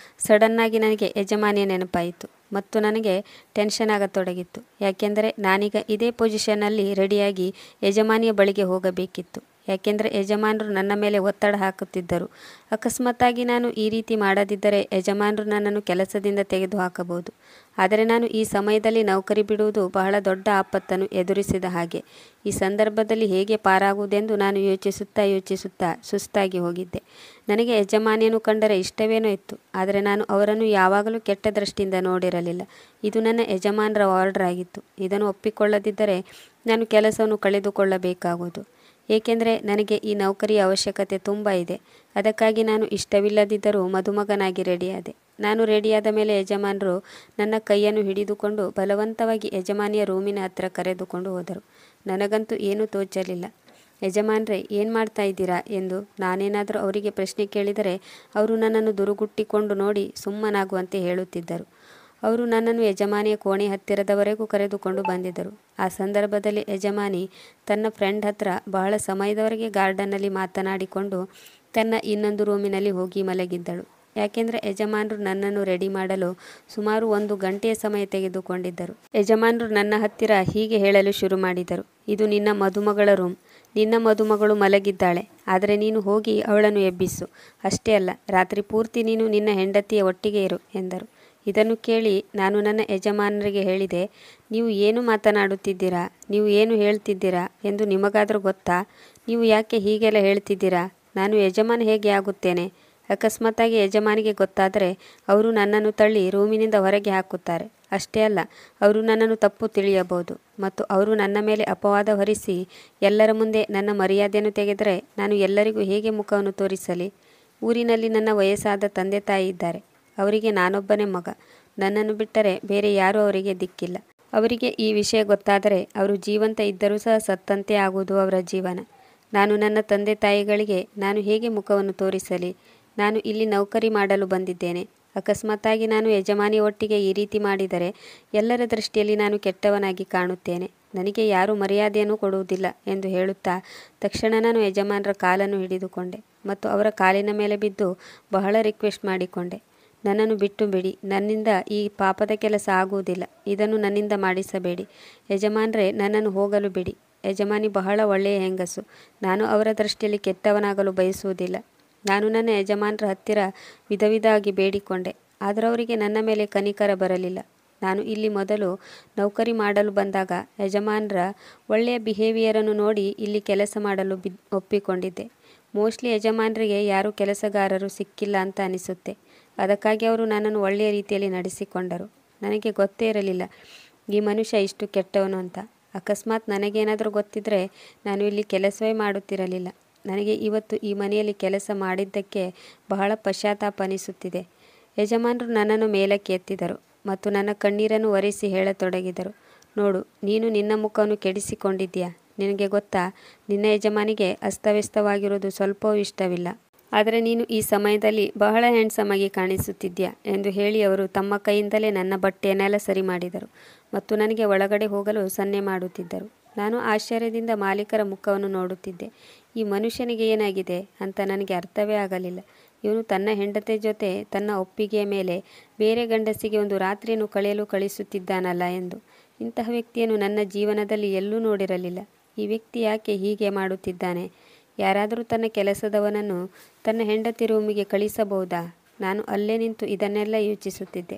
ಸಡನ್ನಾಗಿ ನನಗೆ ಯಜಮಾನಿಯ ನೆನಪಾಯಿತು ಮತ್ತು ನನಗೆ ಟೆನ್ಷನ್ ಆಗತೊಡಗಿತ್ತು. ಯಾಕೆಂದರೆ ನಾನೀಗ ಇದೇ ಪೊಸಿಷನ್ನಲ್ಲಿ ರೆಡಿಯಾಗಿ ಯಜಮಾನಿಯ ಬಳಿಗೆ ಹೋಗಬೇಕಿತ್ತು. ಯಾಕೆಂದರೆ ಯಜಮಾನರು ನನ್ನ ಮೇಲೆ ಒತ್ತಡ ಹಾಕುತ್ತಿದ್ದರು. ಅಕಸ್ಮಾತ್ತಾಗಿ ನಾನು ಈ ರೀತಿ ಮಾಡದಿದ್ದರೆ ಯಜಮಾನರು ನನ್ನನ್ನು ಕೆಲಸದಿಂದ ತೆಗೆದುಹಾಕಬಹುದು. ಆದರೆ ನಾನು ಈ ಸಮಯದಲ್ಲಿ ನೌಕರಿ ಬಿಡುವುದು ಬಹಳ ದೊಡ್ಡ ಆಪತ್ತನ್ನು ಎದುರಿಸಿದ ಹಾಗೆ. ಈ ಸಂದರ್ಭದಲ್ಲಿ ಹೇಗೆ ಪಾರಾಗುವುದೆಂದು ನಾನು ಯೋಚಿಸುತ್ತಾ ಸುಸ್ತಾಗಿ ಹೋಗಿದ್ದೆ. ನನಗೆ ಯಜಮಾನಿಯನ್ನು ಕಂಡರೆ ಇಷ್ಟವೇನೋ ಇತ್ತು, ಆದರೆ ನಾನು ಅವರನ್ನು ಯಾವಾಗಲೂ ಕೆಟ್ಟ ದೃಷ್ಟಿಯಿಂದ ನೋಡಿರಲಿಲ್ಲ. ಇದು ನನ್ನ ಯಜಮಾನರ ಆರ್ಡರ್ ಆಗಿತ್ತು. ಇದನ್ನು ಒಪ್ಪಿಕೊಳ್ಳದಿದ್ದರೆ ನಾನು ಕೆಲಸವನ್ನು ಕಳೆದುಕೊಳ್ಳಬೇಕಾಗುವುದು. ಏಕೆಂದರೆ ನನಗೆ ಈ ನೌಕರಿಯ ಅವಶ್ಯಕತೆ ತುಂಬ ಇದೆ. ಅದಕ್ಕಾಗಿ ನಾನು ಇಷ್ಟವಿಲ್ಲದಿದ್ದರೂ ಮದುಮಗನಾಗಿ ರೆಡಿಯಾದೆ. ನಾನು ರೆಡಿಯಾದ ಮೇಲೆ ಯಜಮಾನರು ನನ್ನ ಕೈಯನ್ನು ಹಿಡಿದುಕೊಂಡು ಬಲವಂತವಾಗಿ ಯಜಮಾನಿಯ ರೂಮಿನ ಹತ್ತಿರ ಕರೆದುಕೊಂಡು ಹೋದರು. ನನಗಂತೂ ಏನೂ ತೋಚಲಿಲ್ಲ. ಯಜಮಾನ್ರೆ, ಏನು ಮಾಡ್ತಾ ಇದ್ದೀರಾ ಎಂದು ನಾನೇನಾದರೂ ಅವರಿಗೆ ಪ್ರಶ್ನೆ ಕೇಳಿದರೆ ಅವರು ನನ್ನನ್ನು ದುರುಗುಟ್ಟಿಕೊಂಡು ನೋಡಿ ಸುಮ್ಮನಾಗುವಂತೆ ಹೇಳುತ್ತಿದ್ದರು. ಅವರು ನನ್ನನ್ನು ಯಜಮಾನಿಯ ಕೋಣೆ ಹತ್ತಿರದವರೆಗೂ ಕರೆದುಕೊಂಡು ಬಂದಿದ್ದರು. ಆ ಸಂದರ್ಭದಲ್ಲಿ ಯಜಮಾನಿ ತನ್ನ ಫ್ರೆಂಡ್ ಹತ್ರ ಬಹಳ ಸಮಯದವರೆಗೆ ಗಾರ್ಡನ್ನಲ್ಲಿ ಮಾತನಾಡಿಕೊಂಡು ತನ್ನ ಇನ್ನೊಂದು ರೂಮಿನಲ್ಲಿ ಹೋಗಿ ಮಲಗಿದ್ದಳು. ಯಾಕೆಂದರೆ ಯಜಮಾನರು ನನ್ನನ್ನು ರೆಡಿ ಮಾಡಲು ಸುಮಾರು 1 ಗಂಟೆಯ ಸಮಯ ತೆಗೆದುಕೊಂಡಿದ್ದರು. ಯಜಮಾನರು ನನ್ನ ಹತ್ತಿರ ಹೀಗೆ ಹೇಳಲು ಶುರು ಮಾಡಿದರು, ಇದು ನಿನ್ನ ಮದುಮಗಳ ರೂಮ್. ನಿನ್ನ ಮದುಮಗಳು ಮಲಗಿದ್ದಾಳೆ, ಆದರೆ ನೀನು ಹೋಗಿ ಅವಳನ್ನು ಎಬ್ಬಿಸು. ಅಷ್ಟೇ ಅಲ್ಲ, ರಾತ್ರಿ ಪೂರ್ತಿ ನೀನು ನಿನ್ನ ಹೆಂಡತಿಯ ಒಟ್ಟಿಗೆ ಇರು ಎಂದರು. ಇದನ್ನು ಕೇಳಿ ನಾನು ನನ್ನ ಯಜಮಾನರಿಗೆ ಹೇಳಿದೆ, ನೀವು ಏನು ಮಾತನಾಡುತ್ತಿದ್ದೀರಾ, ನೀವು ಏನು ಹೇಳ್ತಿದ್ದೀರಾ ಎಂದು ನಿಮಗಾದರೂ ಗೊತ್ತಾ? ನೀವು ಯಾಕೆ ಹೀಗೆಲ್ಲ ಹೇಳ್ತಿದ್ದೀರಾ? ನಾನು ಯಜಮಾನ ಹೇಗೆ ಆಗುತ್ತೇನೆ? ಅಕಸ್ಮಾತ್ತಾಗಿ ಯಜಮಾನಿಗೆ ಗೊತ್ತಾದರೆ ಅವರು ನನ್ನನ್ನು ತಳ್ಳಿ ರೂಮಿನಿಂದ ಹೊರಗೆ ಹಾಕುತ್ತಾರೆ. ಅಷ್ಟೇ ಅಲ್ಲ, ಅವರು ನನ್ನನ್ನು ತಪ್ಪು ತಿಳಿಯಬಹುದು. ಮತ್ತು ಅವರು ನನ್ನ ಮೇಲೆ ಅಪವಾದ ಹೊರಿಸಿ ಎಲ್ಲರ ಮುಂದೆ ನನ್ನ ಮರ್ಯಾದೆಯನ್ನು ತೆಗೆದರೆ ನಾನು ಎಲ್ಲರಿಗೂ ಹೇಗೆ ಮುಖವನ್ನು ತೋರಿಸಲಿ? ಊರಿನಲ್ಲಿ ನನ್ನ ವಯಸ್ಸಾದ ತಂದೆ ತಾಯಿ ಇದ್ದಾರೆ. ಅವರಿಗೆ ನಾನೊಬ್ಬನೇ ಮಗ. ನನ್ನನ್ನು ಬಿಟ್ಟರೆ ಬೇರೆ ಯಾರೂ ಅವರಿಗೆ ದಿಕ್ಕಿಲ್ಲ. ಅವರಿಗೆ ಈ ವಿಷಯ ಗೊತ್ತಾದರೆ ಅವರು ಜೀವಂತ ಇದ್ದರೂ ಸಹ ಸತ್ತಂತೆ ಆಗುವುದು ಅವರ ಜೀವನ. ನಾನು ನನ್ನ ತಂದೆ ತಾಯಿಗಳಿಗೆ ನಾನು ಹೇಗೆ ಮುಖವನ್ನು ತೋರಿಸಲಿ? ನಾನು ಇಲ್ಲಿ ನೌಕರಿ ಮಾಡಲು ಬಂದಿದ್ದೇನೆ. ಅಕಸ್ಮಾತ್ತಾಗಿ ನಾನು ಯಜಮಾನಿ ಒಟ್ಟಿಗೆ ಈ ರೀತಿ ಮಾಡಿದರೆ ಎಲ್ಲರ ದೃಷ್ಟಿಯಲ್ಲಿ ನಾನು ಕೆಟ್ಟವನಾಗಿ ಕಾಣುತ್ತೇನೆ. ನನಗೆ ಯಾರೂ ಮರ್ಯಾದೆಯನ್ನು ಕೊಡುವುದಿಲ್ಲ ಎಂದು ಹೇಳುತ್ತಾ ತಕ್ಷಣ ನಾನು ಯಜಮಾನರ ಕಾಲನ್ನು ಹಿಡಿದುಕೊಂಡೆ ಮತ್ತು ಅವರ ಕಾಲಿನ ಮೇಲೆ ಬಿದ್ದು ಬಹಳ ರಿಕ್ವೆಸ್ಟ್ ಮಾಡಿಕೊಂಡೆ. ನನ್ನನ್ನು ಬಿಟ್ಟು ಬಿಡಿ. ನನ್ನಿಂದ ಈ ಪಾಪದ ಕೆಲಸ ಆಗುವುದಿಲ್ಲ. ಇದನ್ನು ನನ್ನಿಂದ ಮಾಡಿಸಬೇಡಿ. ಯಜಮಾನ್ರೇ, ನನ್ನನ್ನು ಹೋಗಲು ಬಿಡಿ. ಯಜಮಾನಿ ಬಹಳ ಒಳ್ಳೆಯ ಹೆಂಗಸು. ನಾನು ಅವರ ದೃಷ್ಟಿಯಲ್ಲಿ ಕೆಟ್ಟವನಾಗಲು ಬಯಸುವುದಿಲ್ಲ. ನಾನು ನನ್ನ ಯಜಮಾನರ ಹತ್ತಿರ ವಿಧವಾಗಿ ಬೇಡಿಕೊಂಡೆ, ಆದರೆ ಅವರಿಗೆ ನನ್ನ ಮೇಲೆ ಕನಿಕರ ಬರಲಿಲ್ಲ. ನಾನು ಇಲ್ಲಿ ಮೊದಲು ನೌಕರಿ ಮಾಡಲು ಬಂದಾಗ ಯಜಮಾನರ ಒಳ್ಳೆಯ ಬಿಹೇವಿಯರನ್ನು ನೋಡಿ ಇಲ್ಲಿ ಕೆಲಸ ಮಾಡಲು ಒಪ್ಪಿಕೊಂಡಿದ್ದೆ. ಮೋಸ್ಟ್ಲಿ ಯಜಮಾನರಿಗೆ ಯಾರೂ ಕೆಲಸಗಾರರು ಸಿಕ್ಕಿಲ್ಲ ಅಂತ ಅನಿಸುತ್ತೆ. ಅದಕ್ಕಾಗಿ ಅವರು ನನ್ನನ್ನು ಒಳ್ಳೆಯ ರೀತಿಯಲ್ಲಿ ನಡೆಸಿಕೊಂಡರು. ನನಗೆ ಗೊತ್ತೇ ಇರಲಿಲ್ಲ ಈ ಮನುಷ್ಯ ಇಷ್ಟು ಕೆಟ್ಟವನು ಅಂತ. ಅಕಸ್ಮಾತ್ ನನಗೇನಾದರೂ ಗೊತ್ತಿದ್ದರೆ ನಾನು ಇಲ್ಲಿ ಕೆಲಸವೇ ಮಾಡುತ್ತಿರಲಿಲ್ಲ. ನನಗೆ ಇವತ್ತು ಈ ಮನೆಯಲ್ಲಿ ಕೆಲಸ ಮಾಡಿದ್ದಕ್ಕೆ ಬಹಳ ಪಶ್ಚಾತ್ತಾಪ ಅನಿಸುತ್ತಿದೆ. ಯಜಮಾನರು ನನ್ನನ್ನು ಮೇಲಕ್ಕೆ ಎತ್ತಿದರು ಮತ್ತು ನನ್ನ ಕಣ್ಣೀರನ್ನು ಒರೆಸಿ ಹೇಳತೊಡಗಿದರು. ನೋಡು, ನೀನು ನಿನ್ನ ಮುಖವನ್ನು ಕೆಡಿಸಿಕೊಂಡಿದ್ದೀಯಾ. ನಿನಗೆ ಗೊತ್ತಾ, ನಿನ್ನ ಯಜಮಾನಿಗೆ ಅಸ್ತವ್ಯಸ್ತವಾಗಿರೋದು ಸ್ವಲ್ಪವೂ ಇಷ್ಟವಿಲ್ಲ. ಆದರೆ ನೀನು ಈ ಸಮಯದಲ್ಲಿ ಬಹಳ ಹ್ಯಾಂಡ್ಸಮ್ ಆಗಿ ಕಾಣಿಸುತ್ತಿದ್ದೀಯಾ ಎಂದು ಹೇಳಿ ಅವರು ತಮ್ಮ ಕೈಯಿಂದಲೇ ನನ್ನ ಬಟ್ಟೆಯನ್ನೆಲ್ಲ ಸರಿ ಮಾಡಿದರು ಮತ್ತು ನನಗೆ ಒಳಗಡೆ ಹೋಗಲು ಸನ್ನೆ ಮಾಡುತ್ತಿದ್ದರು. ನಾನು ಆಶ್ಚರ್ಯದಿಂದ ಮಾಲೀಕರ ಮುಖವನ್ನು ನೋಡುತ್ತಿದ್ದೆ. ಈ ಮನುಷ್ಯನಿಗೆ ಏನಾಗಿದೆ ಅಂತ ನನಗೆ ಅರ್ಥವೇ ಆಗಲಿಲ್ಲ. ಇವನು ತನ್ನ ಹೆಂಡತಿ ಜೊತೆ ತನ್ನ ಒಪ್ಪಿಗೆಯ ಮೇಲೆ ಬೇರೆ ಗಂಡಸಿಗೆ ಒಂದು ರಾತ್ರಿಯನ್ನು ಕಳೆಯಲು ಕಳಿಸುತ್ತಿದ್ದಾನಲ್ಲ ಎಂದು. ಇಂತಹ ವ್ಯಕ್ತಿಯನ್ನು ನನ್ನ ಜೀವನದಲ್ಲಿ ಎಲ್ಲೂ ನೋಡಿರಲಿಲ್ಲ. ಈ ವ್ಯಕ್ತಿ ಯಾಕೆ ಹೀಗೆ ಮಾಡುತ್ತಿದ್ದಾನೆ? ಯಾರಾದರೂ ತನ್ನ ಕೆಲಸದವನನ್ನು ತನ್ನ ಹೆಂಡತಿ ರೂಮಿಗೆ ಕಳಿಸಬಹುದಾ? ನಾನು ಅಲ್ಲೇ ನಿಂತು ಇದನ್ನೆಲ್ಲ ಯೋಚಿಸುತ್ತಿದ್ದೆ.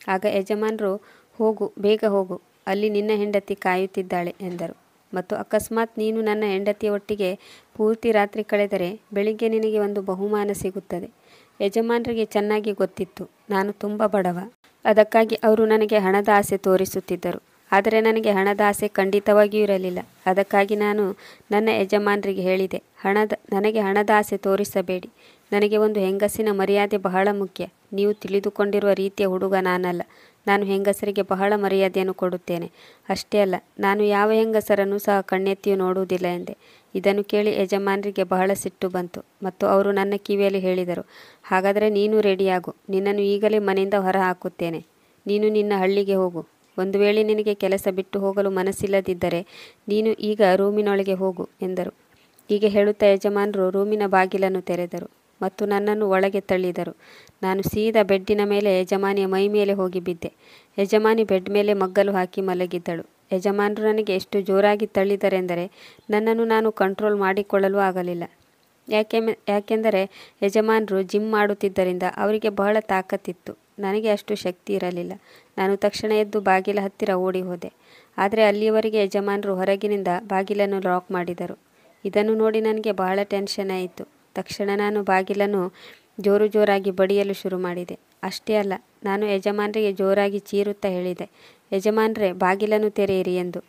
ಆಗ ಯಜಮಾನರು, ಹೋಗು, ಬೇಗ ಹೋಗು, ಅಲ್ಲಿ ನಿನ್ನ ಹೆಂಡತಿ ಕಾಯುತ್ತಿದ್ದಾಳೆ ಎಂದರು. ಮತ್ತು ಅಕಸ್ಮಾತ್ ನೀನು ನನ್ನ ಹೆಂಡತಿಯ ಒಟ್ಟಿಗೆ ಪೂರ್ತಿ ರಾತ್ರಿ ಕಳೆದರೆ ಬೆಳಿಗ್ಗೆ ನಿನಗೆ ಒಂದು ಬಹುಮಾನ ಸಿಗುತ್ತದೆ. ಯಜಮಾನರಿಗೆ ಚೆನ್ನಾಗಿ ಗೊತ್ತಿತ್ತು ನಾನು ತುಂಬ ಬಡವ. ಅದಕ್ಕಾಗಿ ಅವರು ನನಗೆ ಹಣದ ಆಸೆ ತೋರಿಸುತ್ತಿದ್ದರು. ಆದರೆ ನನಗೆ ಹಣದ ಆಸೆ ಖಂಡಿತವಾಗಿಯೂ ಇರಲಿಲ್ಲ. ಅದಕ್ಕಾಗಿ ನಾನು ನನ್ನ ಯಜಮಾನರಿಗೆ ಹೇಳಿದೆ, ನನಗೆ ಹಣದ ಆಸೆ ತೋರಿಸಬೇಡಿ. ನನಗೆ ಒಂದು ಹೆಂಗಸಿನ ಮರ್ಯಾದೆ ಬಹಳ ಮುಖ್ಯ. ನೀವು ತಿಳಿದುಕೊಂಡಿರುವ ರೀತಿಯ ಹುಡುಗ ನಾನಲ್ಲ. ನಾನು ಹೆಂಗಸರಿಗೆ ಬಹಳ ಮರ್ಯಾದೆಯನ್ನು ಕೊಡುತ್ತೇನೆ. ಅಷ್ಟೇ ಅಲ್ಲ, ನಾನು ಯಾವ ಹೆಂಗಸರನ್ನು ಸಹ ಕಣ್ಣೆತ್ತಿಯೂ ನೋಡುವುದಿಲ್ಲ ಎಂದೆ. ಇದನ್ನು ಕೇಳಿ ಯಜಮಾನರಿಗೆ ಬಹಳ ಸಿಟ್ಟು ಬಂತು ಮತ್ತು ಅವರು ನನ್ನ ಕಿವಿಯಲ್ಲಿ ಹೇಳಿದರು, ಹಾಗಾದರೆ ನೀನು ರೆಡಿಯಾಗು. ನಿನ್ನನ್ನು ಈಗಲೇ ಮನೆಯಿಂದ ಹೊರ ಹಾಕುತ್ತೇನೆ. ನೀನು ನಿನ್ನ ಹಳ್ಳಿಗೆ ಹೋಗು. ಒಂದು ವೇಳೆ ನಿನಗೆ ಕೆಲಸ ಬಿಟ್ಟು ಹೋಗಲು ಮನಸ್ಸಿಲ್ಲದಿದ್ದರೆ ನೀನು ಈಗ ರೂಮಿನೊಳಗೆ ಹೋಗು ಎಂದರು. ಹೀಗೆ ಹೇಳುತ್ತಾ ಯಜಮಾನರು ರೂಮಿನ ಬಾಗಿಲನ್ನು ತೆರೆದರು ಮತ್ತು ನನ್ನನ್ನು ಒಳಗೆ ತಳ್ಳಿದರು. ನಾನು ಸೀದಾ ಬೆಡ್ಡಿನ ಮೇಲೆ ಯಜಮಾನಿಯ ಮೈ ಮೇಲೆ ಹೋಗಿ ಬಿದ್ದೆ. ಯಜಮಾನಿ ಬೆಡ್ ಮೇಲೆ ಮಗ್ಗಲು ಹಾಕಿ ಮಲಗಿದ್ದಳು. ಯಜಮಾನರು ನನಗೆ ಎಷ್ಟು ಜೋರಾಗಿ ತಳ್ಳಿದರೆಂದರೆ ನನ್ನನ್ನು ನಾನು ಕಂಟ್ರೋಲ್ ಮಾಡಿಕೊಳ್ಳಲು ಆಗಲಿಲ್ಲ. ಯಾಕೆಂದರೆ ಯಜಮಾನರು ಜಿಮ್ ಮಾಡುತ್ತಿದ್ದರಿಂದ ಅವರಿಗೆ ಬಹಳ ತಾಕತ್ತಿತ್ತು. ನನಗೆ ಅಷ್ಟು ಶಕ್ತಿ ಇರಲಿಲ್ಲ. ನಾನು ತಕ್ಷಣ ಎದ್ದು ಬಾಗಿಲ ಹತ್ತಿರ ಓಡಿ ಹೋದೆ. ಆದರೆ ಅಲ್ಲಿಯವರೆಗೆ ಯಜಮಾನರು ಹೊರಗಿನಿಂದ ಬಾಗಿಲನ್ನು ಲಾಕ್ ಮಾಡಿದರು. ಇದನ್ನು ನೋಡಿ ನನಗೆ ಬಹಳ ಟೆನ್ಷನ್ ಆಯಿತು. ತಕ್ಷಣ ನಾನು ಬಾಗಿಲನ್ನು ಜೋರಾಗಿ ಬಡಿಯಲು ಶುರು ಮಾಡಿದೆ. ಅಷ್ಟೇ ಅಲ್ಲ, ನಾನು ಯಜಮಾನರಿಗೆ ಜೋರಾಗಿ ಚೀರುತ್ತಾ ಹೇಳಿದೆ, ಯಜಮಾನರೇ, ಬಾಗಿಲನ್ನು ತೆರೆಯಿರಿ ಎಂದು.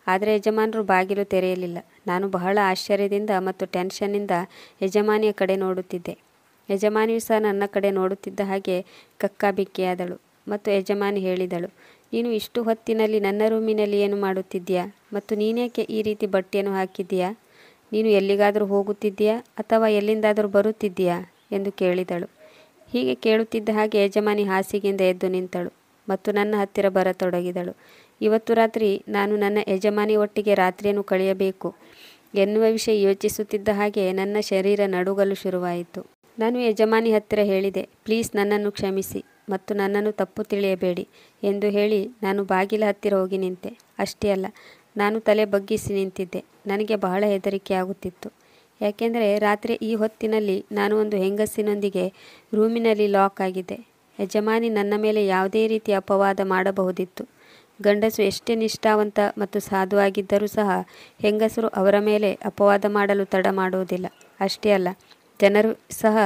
ಆದರೆ ಯಜಮಾನರು ಬಾಗಿಲು ತೆರೆಯಲಿಲ್ಲ. ನಾನು ಬಹಳ ಆಶ್ಚರ್ಯದಿಂದ ಮತ್ತು ಟೆನ್ಷನ್ನಿಂದ ಯಜಮಾನಿಯ ಕಡೆ ನೋಡುತ್ತಿದ್ದೆ. ಯಜಮಾನಿಯು ಸಹ ನನ್ನ ಕಡೆ ನೋಡುತ್ತಿದ್ದ ಹಾಗೆ ಕಕ್ಕಾಬಿಕ್ಕಿಯಾದಳು ಮತ್ತು ಯಜಮಾನಿ ಹೇಳಿದಳು, ನೀನು ಇಷ್ಟು ಹೊತ್ತಿನಲ್ಲಿ ನನ್ನ ರೂಮಿನಲ್ಲಿ ಏನು ಮಾಡುತ್ತಿದ್ದೀಯಾ? ಮತ್ತು ನೀನೇಕೆ ಈ ರೀತಿ ಬಟ್ಟೆಯನ್ನು ಹಾಕಿದ್ದೀಯಾ? ನೀನು ಎಲ್ಲಿಗಾದರೂ ಹೋಗುತ್ತಿದ್ದೀಯಾ ಅಥವಾ ಎಲ್ಲಿಂದಾದರೂ ಬರುತ್ತಿದ್ದೀಯಾ ಎಂದು ಕೇಳಿದಳು. ಹೀಗೆ ಕೇಳುತ್ತಿದ್ದ ಹಾಗೆ ಯಜಮಾನಿ ಹಾಸಿಗೆಯಿಂದ ಎದ್ದು ನಿಂತಳು ಮತ್ತು ನನ್ನ ಹತ್ತಿರ ಬರತೊಡಗಿದಳು. ಇವತ್ತು ರಾತ್ರಿ ನಾನು ನನ್ನ ಯಜಮಾನಿ ಒಟ್ಟಿಗೆ ರಾತ್ರಿಯನ್ನು ಕಳೆಯಬೇಕು ಎನ್ನುವ ವಿಷಯ ಯೋಚಿಸುತ್ತಿದ್ದ ಹಾಗೆ ನನ್ನ ಶರೀರ ನಡುಗಲು ಶುರುವಾಯಿತು. ನಾನು ಯಜಮಾನಿ ಹತ್ತಿರ ಹೇಳಿದೆ, ಪ್ಲೀಸ್ ನನ್ನನ್ನು ಕ್ಷಮಿಸಿ ಮತ್ತು ನನ್ನನ್ನು ತಪ್ಪು ತಿಳಿಯಬೇಡಿ ಎಂದು ಹೇಳಿ ನಾನು ಬಾಗಿಲ ಹತ್ತಿರ ಹೋಗಿ ನಿಂತೆ. ಅಷ್ಟೇ ಅಲ್ಲ, ನಾನು ತಲೆ ಬಗ್ಗಿಸಿ ನಿಂತಿದ್ದೆ. ನನಗೆ ಬಹಳ ಹೆದರಿಕೆ ಆಗುತ್ತಿತ್ತು. ಯಾಕೆಂದರೆ ರಾತ್ರಿ ಈ ಹೊತ್ತಿನಲ್ಲಿ ನಾನು ಒಂದು ಹೆಂಗಸಿನೊಂದಿಗೆ ರೂಮಿನಲ್ಲಿ ಲಾಕ್ ಆಗಿದ್ದೆ. ಯಜಮಾನಿ ನನ್ನ ಮೇಲೆ ಯಾವುದೇ ರೀತಿಯ ಅಪವಾದ ಮಾಡಬಹುದಿತ್ತು. ಗಂಡಸು ಎಷ್ಟೇ ನಿಷ್ಠಾವಂತ ಮತ್ತು ಸಾಧುವಾಗಿದ್ದರೂ ಸಹ ಹೆಂಗಸರು ಅವರ ಮೇಲೆ ಅಪವಾದ ಮಾಡಲು ತಡ ಮಾಡುವುದಿಲ್ಲ. ಅಷ್ಟೇ ಅಲ್ಲ, ಜನರು ಸಹ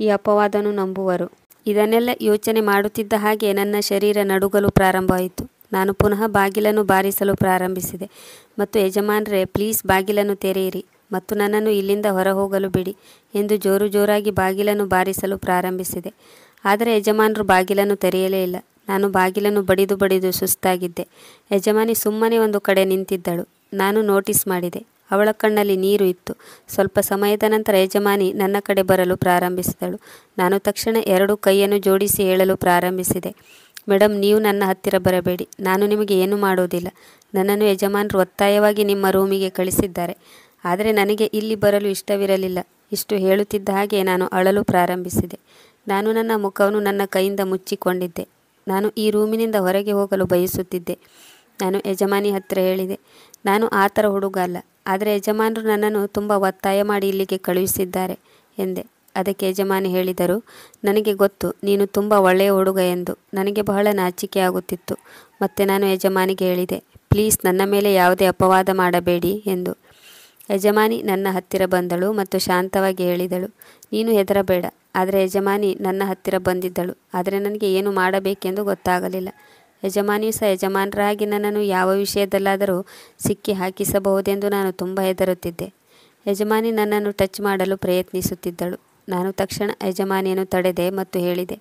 ಈ ಅಪವಾದವನ್ನು ನಂಬುವರು. ಇದನ್ನೆಲ್ಲ ಯೋಚನೆ ಮಾಡುತ್ತಿದ್ದ ಹಾಗೆ ನನ್ನ ಶರೀರ ನಡುಗಲು ಪ್ರಾರಂಭವಾಯಿತು. ನಾನು ಪುನಃ ಬಾಗಿಲನ್ನು ಬಾರಿಸಲು ಪ್ರಾರಂಭಿಸಿದೆ ಮತ್ತು ಯಜಮಾನ್ರೇ, ಪ್ಲೀಸ್ ಬಾಗಿಲನ್ನು ತೆರೆಯಿರಿ ಮತ್ತು ನನ್ನನ್ನು ಇಲ್ಲಿಂದ ಹೊರಹೋಗಲು ಬಿಡಿ ಎಂದು ಜೋರಾಗಿ ಬಾಗಿಲನ್ನು ಬಾರಿಸಲು ಪ್ರಾರಂಭಿಸಿದೆ. ಆದರೆ ಯಜಮಾನರು ಬಾಗಿಲನ್ನು ತೆರೆಯಲೇ ಇಲ್ಲ. ನಾನು ಬಾಗಿಲನ್ನು ಬಡಿದು ಸುಸ್ತಾಗಿದ್ದೆ. ಯಜಮಾನಿ ಸುಮ್ಮನೆ ಒಂದು ಕಡೆ ನಿಂತಿದ್ದಳು. ನಾನು ನೋಟಿಸ್ ಮಾಡಿದೆ. ಅವಳ ಕಣ್ಣಲ್ಲಿ ನೀರು ಇತ್ತು. ಸ್ವಲ್ಪ ಸಮಯದ ನಂತರ ಯಜಮಾನಿ ನನ್ನ ಕಡೆ ಬರಲು ಪ್ರಾರಂಭಿಸಿದಳು. ನಾನು ತಕ್ಷಣ 2 ಕೈಯನ್ನು ಜೋಡಿಸಿ ಹೇಳಲು ಪ್ರಾರಂಭಿಸಿದೆ, ಮೇಡಮ್, ನೀವು ನನ್ನ ಹತ್ತಿರ ಬರಬೇಡಿ. ನಾನು ನಿಮಗೆ ಏನು ಮಾಡೋದಿಲ್ಲ. ನನ್ನನ್ನು ಯಜಮಾನರು ಒತ್ತಾಯವಾಗಿ ನಿಮ್ಮ ರೂಮಿಗೆ ಕಳಿಸಿದ್ದಾರೆ. ಆದರೆ ನನಗೆ ಇಲ್ಲಿ ಬರಲು ಇಷ್ಟವಿರಲಿಲ್ಲ. ಇಷ್ಟು ಹೇಳುತ್ತಿದ್ದ ಹಾಗೆ ನಾನು ಅಳಲು ಪ್ರಾರಂಭಿಸಿದೆ. ನಾನು ನನ್ನ ಮುಖವನ್ನು ನನ್ನ ಕೈಯಿಂದ ಮುಚ್ಚಿಕೊಂಡಿದ್ದೆ. ನಾನು ಈ ರೂಮಿನಿಂದ ಹೊರಗೆ ಹೋಗಲು ಬಯಸುತ್ತಿದ್ದೆ. ನಾನು ಯಜಮಾನಿ ಹತ್ತಿರ ಹೇಳಿದೆ, ನಾನು ಆ ಥರ ಹುಡುಗ ಅಲ್ಲ, ಆದರೆ ಯಜಮಾನರು ನನ್ನನ್ನು ತುಂಬ ಒತ್ತಾಯ ಮಾಡಿ ಇಲ್ಲಿಗೆ ಕಳುಹಿಸಿದ್ದಾರೆ ಎಂದೆ. ಅದಕ್ಕೆ ಯಜಮಾನಿ ಹೇಳಿದರು, ನನಗೆ ಗೊತ್ತು ನೀನು ತುಂಬ ಒಳ್ಳೆಯ ಹುಡುಗ ಎಂದು. ನನಗೆ ಬಹಳ ನಾಚಿಕೆ ಆಗುತ್ತಿತ್ತು. ಮತ್ತೆ ನಾನು ಯಜಮಾನಿಗೆ ಹೇಳಿದೆ, ಪ್ಲೀಸ್ ನನ್ನ ಮೇಲೆ ಯಾವುದೇ ಅಪವಾದ ಮಾಡಬೇಡಿ ಎಂದು. ಯಜಮಾನಿ ನನ್ನ ಹತ್ತಿರ ಬಂದಳು ಮತ್ತು ಶಾಂತವಾಗಿ ಹೇಳಿದಳು, ನೀನು ಹೆದರಬೇಡ. ಆದರೆ ಯಜಮಾನಿ ನನ್ನ ಹತ್ತಿರ ಬಂದಿದ್ದಳು. ಆದರೆ ನನಗೆ ಏನು ಮಾಡಬೇಕೆಂದು ಗೊತ್ತಾಗಲಿಲ್ಲ. ಯಜಮಾನಿಯು ಸಹ ಯಜಮಾನರ ಹಾಗೆ ನನ್ನನ್ನು ಯಾವ ವಿಷಯದಲ್ಲಾದರೂ ಸಿಕ್ಕಿ ಹಾಕಿಸಬಹುದೆಂದು ನಾನು ತುಂಬ ಹೆದರುತ್ತಿದ್ದೆ. ಯಜಮಾನಿ ನನ್ನನ್ನು ಟಚ್ ಮಾಡಲು ಪ್ರಯತ್ನಿಸುತ್ತಿದ್ದಳು. ನಾನು ತಕ್ಷಣ ಯಜಮಾನಿಯನ್ನು ತಡೆದೆ ಮತ್ತು ಹೇಳಿದೆ,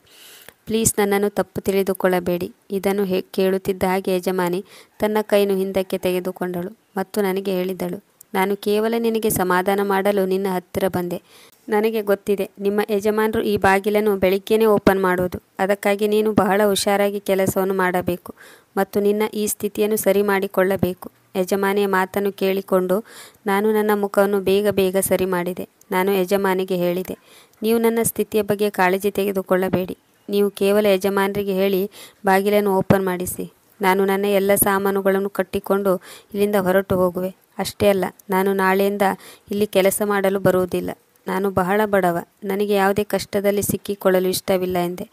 ಪ್ಲೀಸ್ ನನ್ನನ್ನು ತಪ್ಪು ತಿಳಿದುಕೊಳ್ಳಬೇಡಿ. ಇದನ್ನು ಕೇಳುತ್ತಿದ್ದ ಹಾಗೆ ಯಜಮಾನಿ ತನ್ನ ಕೈಯನ್ನು ಹಿಂದಕ್ಕೆ ತೆಗೆದುಕೊಂಡಳು ಮತ್ತು ನನಗೆ ಹೇಳಿದಳು, ನಾನು ಕೇವಲ ನಿನಗೆ ಸಮಾಧಾನ ಮಾಡಲು ನಿನ್ನ ಹತ್ತಿರ ಬಂದೆ. ನನಗೆ ಗೊತ್ತಿದೆ ನಿಮ್ಮ ಯಜಮಾನರು ಈ ಬಾಗಿಲನ್ನು ಬೆಳಿಗ್ಗೆನೇ ಓಪನ್ ಮಾಡೋದು. ಅದಕ್ಕಾಗಿ ನೀನು ಬಹಳ ಹುಷಾರಾಗಿ ಕೆಲಸವನ್ನು ಮಾಡಬೇಕು ಮತ್ತು ನಿನ್ನ ಈ ಸ್ಥಿತಿಯನ್ನು ಸರಿ ಮಾಡಿಕೊಳ್ಳಬೇಕು. ಯಜಮಾನಿಯ ಮಾತನ್ನು ಕೇಳಿಕೊಂಡು ನಾನು ನನ್ನ ಮುಖವನ್ನು ಬೇಗ ಸರಿ ಮಾಡಿದೆ. ನಾನು ಯಜಮಾನಿಗೆ ಹೇಳಿದೆ, ನೀವು ನನ್ನ ಸ್ಥಿತಿಯ ಬಗ್ಗೆ ಕಾಳಜಿ ತೆಗೆದುಕೊಳ್ಳಬೇಡಿ. ನೀವು ಕೇವಲ ಯಜಮಾನರಿಗೆ ಹೇಳಿ ಬಾಗಿಲನ್ನು ಓಪನ್ ಮಾಡಿಸಿ. ನಾನು ನನ್ನ ಎಲ್ಲ ಸಾಮಾನುಗಳನ್ನು ಕಟ್ಟಿಕೊಂಡು ಇಲ್ಲಿಂದ ಹೊರಟು ಹೋಗುವೆ. ಅಷ್ಟೇ ಅಲ್ಲ, ನಾನು ನಾಳೆಯಿಂದ ಇಲ್ಲಿ ಕೆಲಸ ಮಾಡಲು ಬರುವುದಿಲ್ಲ. ನಾನು ಬಹಳ ಬಡವ. ನನಗೆ ಯಾವುದೇ ಕಷ್ಟದಲ್ಲಿ ಸಿಕ್ಕಿಕೊಳ್ಳಲು ಇಷ್ಟವಿಲ್ಲ ಎಂದೆ.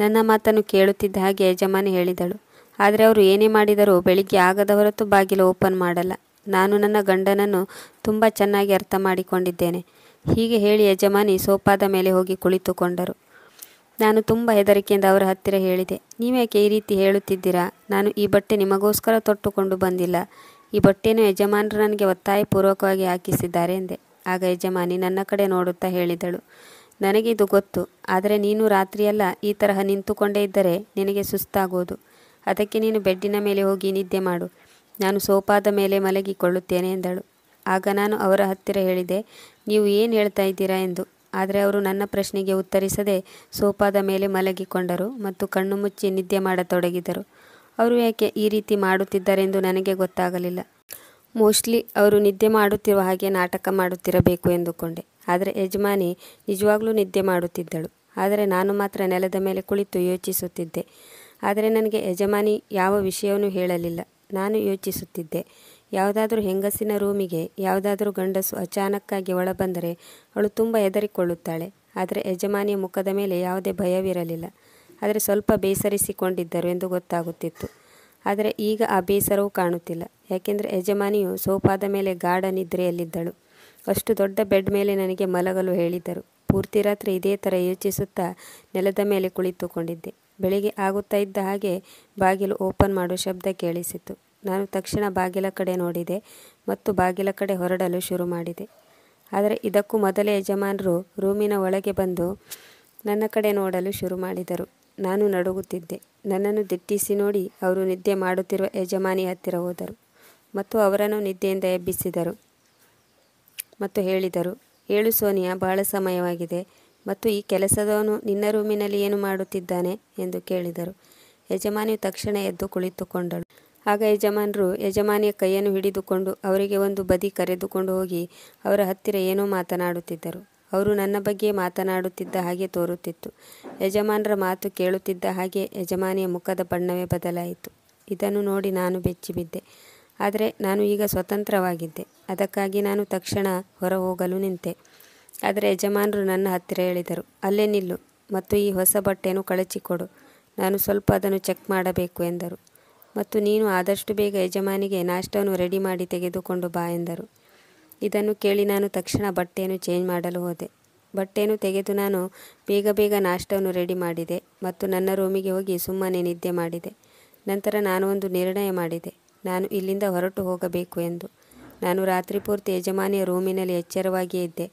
ನನ್ನ ಮಾತನ್ನು ಕೇಳುತ್ತಿದ್ದ ಹಾಗೆ ಯಜಮಾನಿ ಹೇಳಿದಳು, ಆದರೆ ಅವರು ಏನೇ ಮಾಡಿದರೂ ಬೆಳಿಗ್ಗೆ ಆಗದ ಹೊರತು ಬಾಗಿಲು ಓಪನ್ ಮಾಡಲ್ಲ. ನಾನು ನನ್ನ ಗಂಡನನ್ನು ತುಂಬ ಚೆನ್ನಾಗಿ ಅರ್ಥ ಮಾಡಿಕೊಂಡಿದ್ದೇನೆ. ಹೀಗೆ ಹೇಳಿ ಯಜಮಾನಿ ಸೋಫಾದ ಮೇಲೆ ಹೋಗಿ ಕುಳಿತುಕೊಂಡರು. ನಾನು ತುಂಬ ಹೆದರಿಕೆಯಿಂದ ಅವರ ಹತ್ತಿರ ಹೇಳಿದೆ, ನೀವ್ಯಾಕೆ ಈ ರೀತಿ ಹೇಳುತ್ತಿದ್ದೀರಾ? ನಾನು ಈ ಬಟ್ಟೆ ನಿಮಗೋಸ್ಕರ ತೊಟ್ಟುಕೊಂಡು ಬಂದಿಲ್ಲ. ಈ ಬಟ್ಟೆಯನ್ನು ಯಜಮಾನರು ನನಗೆ ಒತ್ತಾಯಪೂರ್ವಕವಾಗಿ ಹಾಕಿಸಿದ್ದಾರೆ ಎಂದೆ. ಆಗ ಯಜಮಾನಿ ನನ್ನ ಕಡೆ ನೋಡುತ್ತಾ ಹೇಳಿದಳು, ನನಗೆ ಇದು ಗೊತ್ತು. ಆದರೆ ನೀನು ರಾತ್ರಿಯೆಲ್ಲ ಈ ತರಹ ನಿಂತುಕೊಂಡೇ ಇದ್ದರೆ ನಿನಗೆ ಸುಸ್ತಾಗೋದು. ಅದಕ್ಕೆ ನೀನು ಬೆಡ್ಡಿನ ಮೇಲೆ ಹೋಗಿ ನಿದ್ದೆ ಮಾಡು. ನಾನು ಸೋಫಾದ ಮೇಲೆ ಮಲಗಿಕೊಳ್ಳುತ್ತೇನೆ ಎಂದಳು. ಆಗ ನಾನು ಅವರ ಹತ್ತಿರ ಹೇಳಿದೆ, ನೀವು ಏನು ಹೇಳ್ತಾ ಇದ್ದೀರಾ ಎಂದು. ಆದರೆ ಅವರು ನನ್ನ ಪ್ರಶ್ನೆಗೆ ಉತ್ತರಿಸದೆ ಸೋಫಾದ ಮೇಲೆ ಮಲಗಿಕೊಂಡರು ಮತ್ತು ಕಣ್ಣು ಮುಚ್ಚಿ ನಿದ್ದೆ ಮಾಡತೊಡಗಿದರು. ಅವರು ಯಾಕೆ ಈ ರೀತಿ ಮಾಡುತ್ತಿದ್ದಾರೆಂದು ನನಗೆ ಗೊತ್ತಾಗಲಿಲ್ಲ. ಮೋಸ್ಟ್ಲಿ ಅವರು ನಿದ್ದೆ ಮಾಡುತ್ತಿರುವ ಹಾಗೆ ನಾಟಕ ಮಾಡುತ್ತಿರಬೇಕು ಎಂದುಕೊಂಡೆ. ಆದರೆ ಯಜಮಾನಿ ನಿಜವಾಗ್ಲೂ ನಿದ್ದೆ ಮಾಡುತ್ತಿದ್ದಳು. ಆದರೆ ನಾನು ಮಾತ್ರ ನೆಲದ ಮೇಲೆ ಕುಳಿತು ಯೋಚಿಸುತ್ತಿದ್ದೆ. ಆದರೆ ನನಗೆ ಯಜಮಾನಿ ಯಾವ ವಿಷಯವನ್ನು ಹೇಳಲಿಲ್ಲ. ನಾನು ಯೋಚಿಸುತ್ತಿದ್ದೆ, ಯಾವುದಾದ್ರೂ ಹೆಂಗಸಿನ ರೂಮಿಗೆ ಯಾವುದಾದ್ರೂ ಗಂಡಸು ಅಚಾನಕ್ಕಾಗಿ ಒಳಬಂದರೆ ಅವಳು ತುಂಬ ಹೆದರಿಕೊಳ್ಳುತ್ತಾಳೆ. ಆದರೆ ಯಜಮಾನಿಯ ಮುಖದ ಮೇಲೆ ಯಾವುದೇ ಭಯವಿರಲಿಲ್ಲ. ಆದರೆ ಸ್ವಲ್ಪ ಬೇಸರಿಸಿಕೊಂಡಿದ್ದರು ಎಂದು ಗೊತ್ತಾಗುತ್ತಿತ್ತು. ಆದರೆ ಈಗ ಆ ಬೇಸರವೂ ಕಾಣುತ್ತಿಲ್ಲ. ಯಾಕೆಂದರೆ ಯಜಮಾನಿಯು ಸೋಫಾದ ಮೇಲೆ ಗಾಢ ನಿದ್ರೆಯಲ್ಲಿದ್ದಳು. ಅಷ್ಟು ದೊಡ್ಡ ಬೆಡ್ ಮೇಲೆ ನನಗೆ ಮಲಗಲು ಹೇಳಿದ್ದರು. ಪೂರ್ತಿ ರಾತ್ರಿ ಇದೇ ಥರ ಯೋಚಿಸುತ್ತಾ ನೆಲದ ಮೇಲೆ ಕುಳಿತುಕೊಂಡಿದ್ದೆ. ಬೆಳಿಗ್ಗೆ ಆಗುತ್ತಾ ಇದ್ದ ಹಾಗೆ ಬಾಗಿಲು ಓಪನ್ ಮಾಡುವ ಶಬ್ದ ಕೇಳಿಸಿತು. ನಾನು ತಕ್ಷಣ ಬಾಗಿಲ ಕಡೆ ನೋಡಿದೆ ಮತ್ತು ಬಾಗಿಲ ಕಡೆ ಹೊರಡಲು ಶುರು ಮಾಡಿದೆ. ಆದರೆ ಇದಕ್ಕೂ ಮೊದಲೇ ಯಜಮಾನರು ರೂಮಿನ ಒಳಗೆ ಬಂದು ನನ್ನ ಕಡೆ ನೋಡಲು ಶುರು ಮಾಡಿದರು. ನಾನು ನಡುಗುತ್ತಿದ್ದೆ. ನನ್ನನ್ನು ದಿಟ್ಟಿಸಿ ನೋಡಿ ಅವರು ನಿದ್ದೆ ಮಾಡುತ್ತಿರುವ ಯಜಮಾನಿ ಹತ್ತಿರ ಹೋದರು ಮತ್ತು ಅವರನ್ನು ನಿದ್ದೆಯಿಂದ ಎಬ್ಬಿಸಿದರು ಮತ್ತು ಹೇಳಿದರು, ಹೇಳು ಸೋನಿಯಾ, ಬಹಳ ಸಮಯವಾಗಿದೆ ಮತ್ತು ಈ ಕೆಲಸದವನು ನಿನ್ನ ರೂಮಿನಲ್ಲಿ ಏನು ಮಾಡುತ್ತಿದ್ದಾನೆ ಎಂದು ಕೇಳಿದರು. ಯಜಮಾನಿಯು ತಕ್ಷಣ ಎದ್ದು ಕುಳಿತುಕೊಂಡಳು. ಆಗ ಯಜಮಾನರು ಯಜಮಾನಿಯ ಕೈಯನ್ನು ಹಿಡಿದುಕೊಂಡು ಅವರಿಗೆ ಒಂದು ಬದಿ ಕರೆದುಕೊಂಡು ಹೋಗಿ ಅವರ ಹತ್ತಿರ ಏನೋ ಮಾತನಾಡುತ್ತಿದ್ದರು. ಅವರು ನನ್ನ ಬಗ್ಗೆ ಮಾತನಾಡುತ್ತಿದ್ದ ಹಾಗೆ ತೋರುತ್ತಿತ್ತು. ಯಜಮಾನರ ಮಾತು ಕೇಳುತ್ತಿದ್ದ ಹಾಗೆ ಯಜಮಾನಿಯ ಮುಖದ ಬಣ್ಣವೇ ಬದಲಾಯಿತು. ಇದನ್ನು ನೋಡಿ ನಾನು ಬೆಚ್ಚಿಬಿದ್ದೆ. ಆದರೆ ನಾನು ಈಗ ಸ್ವತಂತ್ರವಾಗಿದ್ದೆ. ಅದಕ್ಕಾಗಿ ನಾನು ತಕ್ಷಣ ಹೊರ ಹೋಗಲು ನಿಂತೆ. ಆದರೆ ಯಜಮಾನರು ನನ್ನ ಹತ್ತಿರ ಹೇಳಿದರು, ಅಲ್ಲೇ ನಿಲ್ಲು ಮತ್ತು ಈ ಹೊಸ ಬಟ್ಟೆಯನ್ನು ಕಳಚಿಕೊಡು. ನಾನು ಸ್ವಲ್ಪ ಅದನ್ನು ಚೆಕ್ ಮಾಡಬೇಕು ಎಂದರು. ಮತ್ತು ನೀನು ಆದಷ್ಟು ಬೇಗ ಯಜಮಾನಿಗೆ ನಾಷ್ಟವನ್ನು ರೆಡಿ ಮಾಡಿ ತೆಗೆದುಕೊಂಡು ಬಾ ಎಂದರು. ಇದನ್ನು ಕೇಳಿ ನಾನು ತಕ್ಷಣ ಬಟ್ಟೆಯನ್ನು ಚೇಂಜ್ ಮಾಡಲು ಹೋದೆ. ಬಟ್ಟೆಯನ್ನು ತೆಗೆದು ನಾನು ಬೇಗ ನಾಷ್ಟವನ್ನು ರೆಡಿ ಮಾಡಿದೆ ಮತ್ತು ನನ್ನ ರೂಮಿಗೆ ಹೋಗಿ ಸುಮ್ಮನೆ ನಿದ್ದೆ ಮಾಡಿದೆ. ನಂತರ ನಾನು ಒಂದು ನಿರ್ಣಯ ಮಾಡಿದೆ. ನಾನು ಇಲ್ಲಿಂದ ಹೊರಟು ಹೋಗಬೇಕು ಎಂದು. ನಾನು ರಾತ್ರಿ ಪೂರ್ತಿ ಯಜಮಾನಿಯ ರೂಮಿನಲ್ಲಿ ಎಚ್ಚರವಾಗಿಯೇ ಇದ್ದೆ.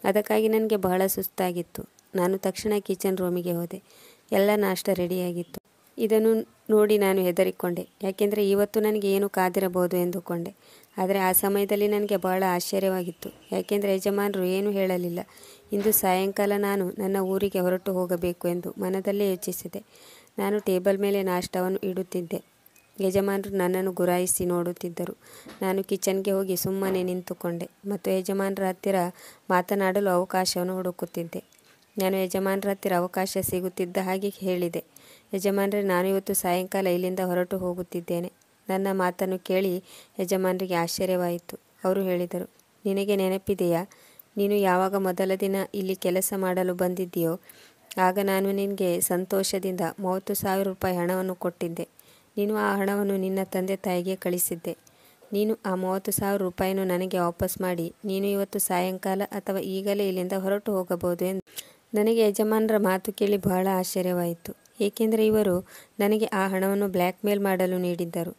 ಅದಕ್ಕಾಗಿ ನನಗೆ ಬಹಳ ಸುಸ್ತಾಗಿತ್ತು. ನಾನು ತಕ್ಷಣ ಕಿಚನ್ ರೂಮಿಗೆ ಹೋದೆ. ಎಲ್ಲ ನಾಷ್ಟ ರೆಡಿಯಾಗಿತ್ತು. ಇದನ್ನು ನೋಡಿ ನಾನು ಹೆದರಿಕೊಂಡೆ, ಯಾಕೆಂದರೆ ಇವತ್ತು ನನಗೆ ಏನು ಕಾದಿರಬಹುದು ಎಂದುಕೊಂಡೆ. ಆದರೆ ಆ ಸಮಯದಲ್ಲಿ ನನಗೆ ಬಹಳ ಆಶ್ಚರ್ಯವಾಗಿತ್ತು, ಯಾಕೆಂದರೆ ಯಜಮಾನರು ಏನೂ ಹೇಳಲಿಲ್ಲ. ಇಂದು ಸಾಯಂಕಾಲ ನಾನು ನನ್ನ ಊರಿಗೆ ಹೊರಟು ಹೋಗಬೇಕು ಎಂದು ಮನದಲ್ಲೇ ಯೋಚಿಸಿದೆ. ನಾನು ಟೇಬಲ್ ಮೇಲೆ ನಾಷ್ಟವನ್ನು ಇಡುತ್ತಿದ್ದೆ. ಯಜಮಾನರು ನನ್ನನ್ನು ಗುರಾಯಿಸಿ ನೋಡುತ್ತಿದ್ದರು. ನಾನು ಕಿಚನ್ಗೆ ಹೋಗಿ ಸುಮ್ಮನೆ ನಿಂತುಕೊಂಡೆ ಮತ್ತು ಯಜಮಾನರ ಹತ್ತಿರ ಮಾತನಾಡಲು ಅವಕಾಶವನ್ನು ಹುಡುಕುತ್ತಿದ್ದೆ. ನಾನು ಯಜಮಾನರ ಹತ್ತಿರ ಅವಕಾಶ ಸಿಗುತ್ತಿದ್ದ ಹಾಗೆ ಹೇಳಿದೆ, ಯಜಮಾನರೇ, ನಾನು ಇವತ್ತು ಸಾಯಂಕಾಲ ಇಲ್ಲಿಂದ ಹೊರಟು ಹೋಗುತ್ತಿದ್ದೇನೆ. ನನ್ನ ಮಾತನ್ನು ಕೇಳಿ ಯಜಮಾನರಿಗೆ ಆಶ್ಚರ್ಯವಾಯಿತು. ಅವರು ಹೇಳಿದರು, ನಿನಗೆ ನೆನಪಿದೆಯಾ, ನೀನು ಯಾವಾಗ ಮೊದಲ ದಿನ ಇಲ್ಲಿ ಕೆಲಸ ಮಾಡಲು ಬಂದಿದ್ದೀಯೋ ಆಗ ನಾನು ನಿನಗೆ ಸಂತೋಷದಿಂದ 30,000 ರೂಪಾಯಿ ಹಣವನ್ನು ಕೊಟ್ಟಿದ್ದೆ. ನೀನು ಆ ಹಣವನ್ನು ನಿನ್ನ ತಂದೆ ತಾಯಿಗೆ ಕಳಿಸಿದ್ದೆ. ನೀನು ಆ 30,000 ರೂಪಾಯಿಯನ್ನು ನನಗೆ ವಾಪಸ್ ಮಾಡಿ ನೀನು ಇವತ್ತು ಸಾಯಂಕಾಲ ಅಥವಾ ಈಗಲೇ ಇಲ್ಲಿಂದ ಹೊರಟು ಹೋಗಬಹುದು ಎಂದು. ನನಗೆ ಯಜಮಾನರ ಮಾತು ಕೇಳಿ ಬಹಳ ಆಶ್ಚರ್ಯವಾಯಿತು, ಏಕೆಂದರೆ ಇವರು ನನಗೆ ಆ ಹಣವನ್ನು ಬ್ಲ್ಯಾಕ್ ಮೇಲ್ ಮಾಡಲು ನೀಡಿದ್ದರು.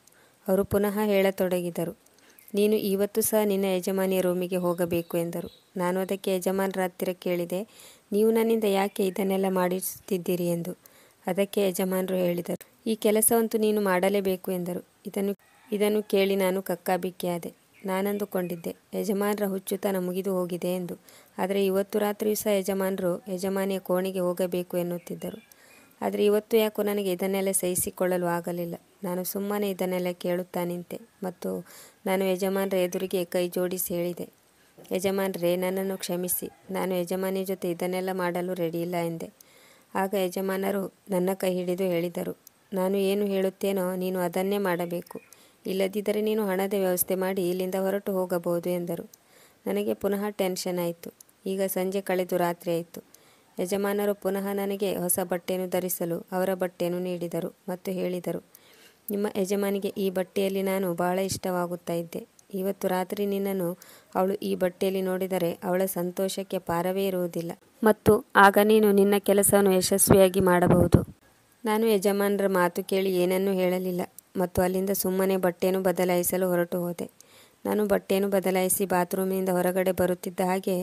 ಅವರು ಪುನಃ ಹೇಳತೊಡಗಿದರು, ನೀನು ಇವತ್ತು ಸಹ ನಿನ್ನ ಯಜಮಾನಿಯ ರೂಮಿಗೆ ಹೋಗಬೇಕು ಎಂದರು. ನಾನು ಅದಕ್ಕೆ ಯಜಮಾನರ ಹತ್ತಿರ ಕೇಳಿದೆ, ನೀವು ನನ್ನಿಂದ ಯಾಕೆ ಇದನ್ನೆಲ್ಲ ಮಾಡಿಸುತ್ತಿದ್ದೀರಿ ಎಂದು. ಅದಕ್ಕೆ ಯಜಮಾನರು ಹೇಳಿದರು, ಈ ಕೆಲಸವಂತೂ ನೀನು ಮಾಡಲೇಬೇಕು ಎಂದರು. ಇದನ್ನು ಕೇಳಿ ನಾನು ಕಕ್ಕಾಬಿಕ್ಕಿಯಾದೆ. ನಾನಂದುಕೊಂಡಿದ್ದೆ, ಯಜಮಾನರ ಹುಚ್ಚುತನ ಮುಗಿದು ಹೋಗಿದೆ ಎಂದು. ಆದರೆ ಇವತ್ತು ರಾತ್ರಿಯೂ ಸಹ ಯಜಮಾನರು ಯಜಮಾನಿಯ ಕೋಣೆಗೆ ಹೋಗಬೇಕು ಎನ್ನುತ್ತಿದ್ದರು. ಆದರೆ ಇವತ್ತು ಯಾಕೋ ನನಗೆ ಇದನ್ನೆಲ್ಲ ಸಹಿಸಿಕೊಳ್ಳಲು ಆಗಲಿಲ್ಲ. ನಾನು ಸುಮ್ಮನೆ ಇದನ್ನೆಲ್ಲ ಕೇಳುತ್ತಾ ನಿಂತೆ ಮತ್ತು ನಾನು ಯಜಮಾನರ ಎದುರಿಗೆ ಕೈ ಜೋಡಿಸಿ ಹೇಳಿದೆ, ಯಜಮಾನರೇ, ನನ್ನನ್ನು ಕ್ಷಮಿಸಿ, ನಾನು ಯಜಮಾನಿಯ ಜೊತೆ ಇದನ್ನೆಲ್ಲ ಮಾಡಲು ರೆಡಿಯಿಲ್ಲ ಎಂದೆ. ಆಗ ಯಜಮಾನರು ನನ್ನ ಕೈ ಹಿಡಿದು ಹೇಳಿದರು, ನಾನು ಏನು ಹೇಳುತ್ತೇನೋ ನೀನು ಅದನ್ನೇ ಮಾಡಬೇಕು. ಇಲ್ಲದಿದ್ದರೆ ನೀನು ಹಣದ ವ್ಯವಸ್ಥೆ ಮಾಡಿ ಇಲ್ಲಿಂದ ಹೊರಟು ಹೋಗಬಹುದು ಎಂದರು. ನನಗೆ ಪುನಃ ಟೆನ್ಷನ್ ಆಯಿತು. ಈಗ ಸಂಜೆ ಕಳೆದು ರಾತ್ರಿ ಆಯಿತು. ಯಜಮಾನರು ಪುನಃ ನನಗೆ ಹೊಸ ಬಟ್ಟೆಯನ್ನು ಧರಿಸಲು ಅವರ ಬಟ್ಟೆಯನ್ನು ನೀಡಿದರು ಮತ್ತು ಹೇಳಿದರು, ನಿಮ್ಮ ಯಜಮಾನಿಗೆ ಈ ಬಟ್ಟೆಯಲ್ಲಿ ನಾನು ಬಹಳ ಇಷ್ಟವಾಗುತ್ತಾ ಇದ್ದೆ. ಇವತ್ತು ರಾತ್ರಿ ನಿನ್ನನ್ನು ಅವಳು ಈ ಬಟ್ಟೆಯಲ್ಲಿ ನೋಡಿದರೆ ಅವಳ ಸಂತೋಷಕ್ಕೆ ಪಾರವೇ ಇರುವುದಿಲ್ಲ ಮತ್ತು ಆಗ ನೀನು ನಿನ್ನ ಕೆಲಸವನ್ನು ಯಶಸ್ವಿಯಾಗಿ ಮಾಡಬಹುದು. ನಾನು ಯಜಮಾನರ ಮಾತು ಕೇಳಿ ಏನನ್ನೂ ಹೇಳಲಿಲ್ಲ ಮತ್ತು ಅಲ್ಲಿಂದ ಸುಮ್ಮನೆ ಬಟ್ಟೆಯನ್ನು ಬದಲಾಯಿಸಲು ಹೊರಟು ಹೋದೆ. ನಾನು ಬಟ್ಟೆಯನ್ನು ಬದಲಾಯಿಸಿ ಬಾತ್ರೂಮಿನಿಂದ ಹೊರಗಡೆ ಬರುತ್ತಿದ್ದ ಹಾಗೆ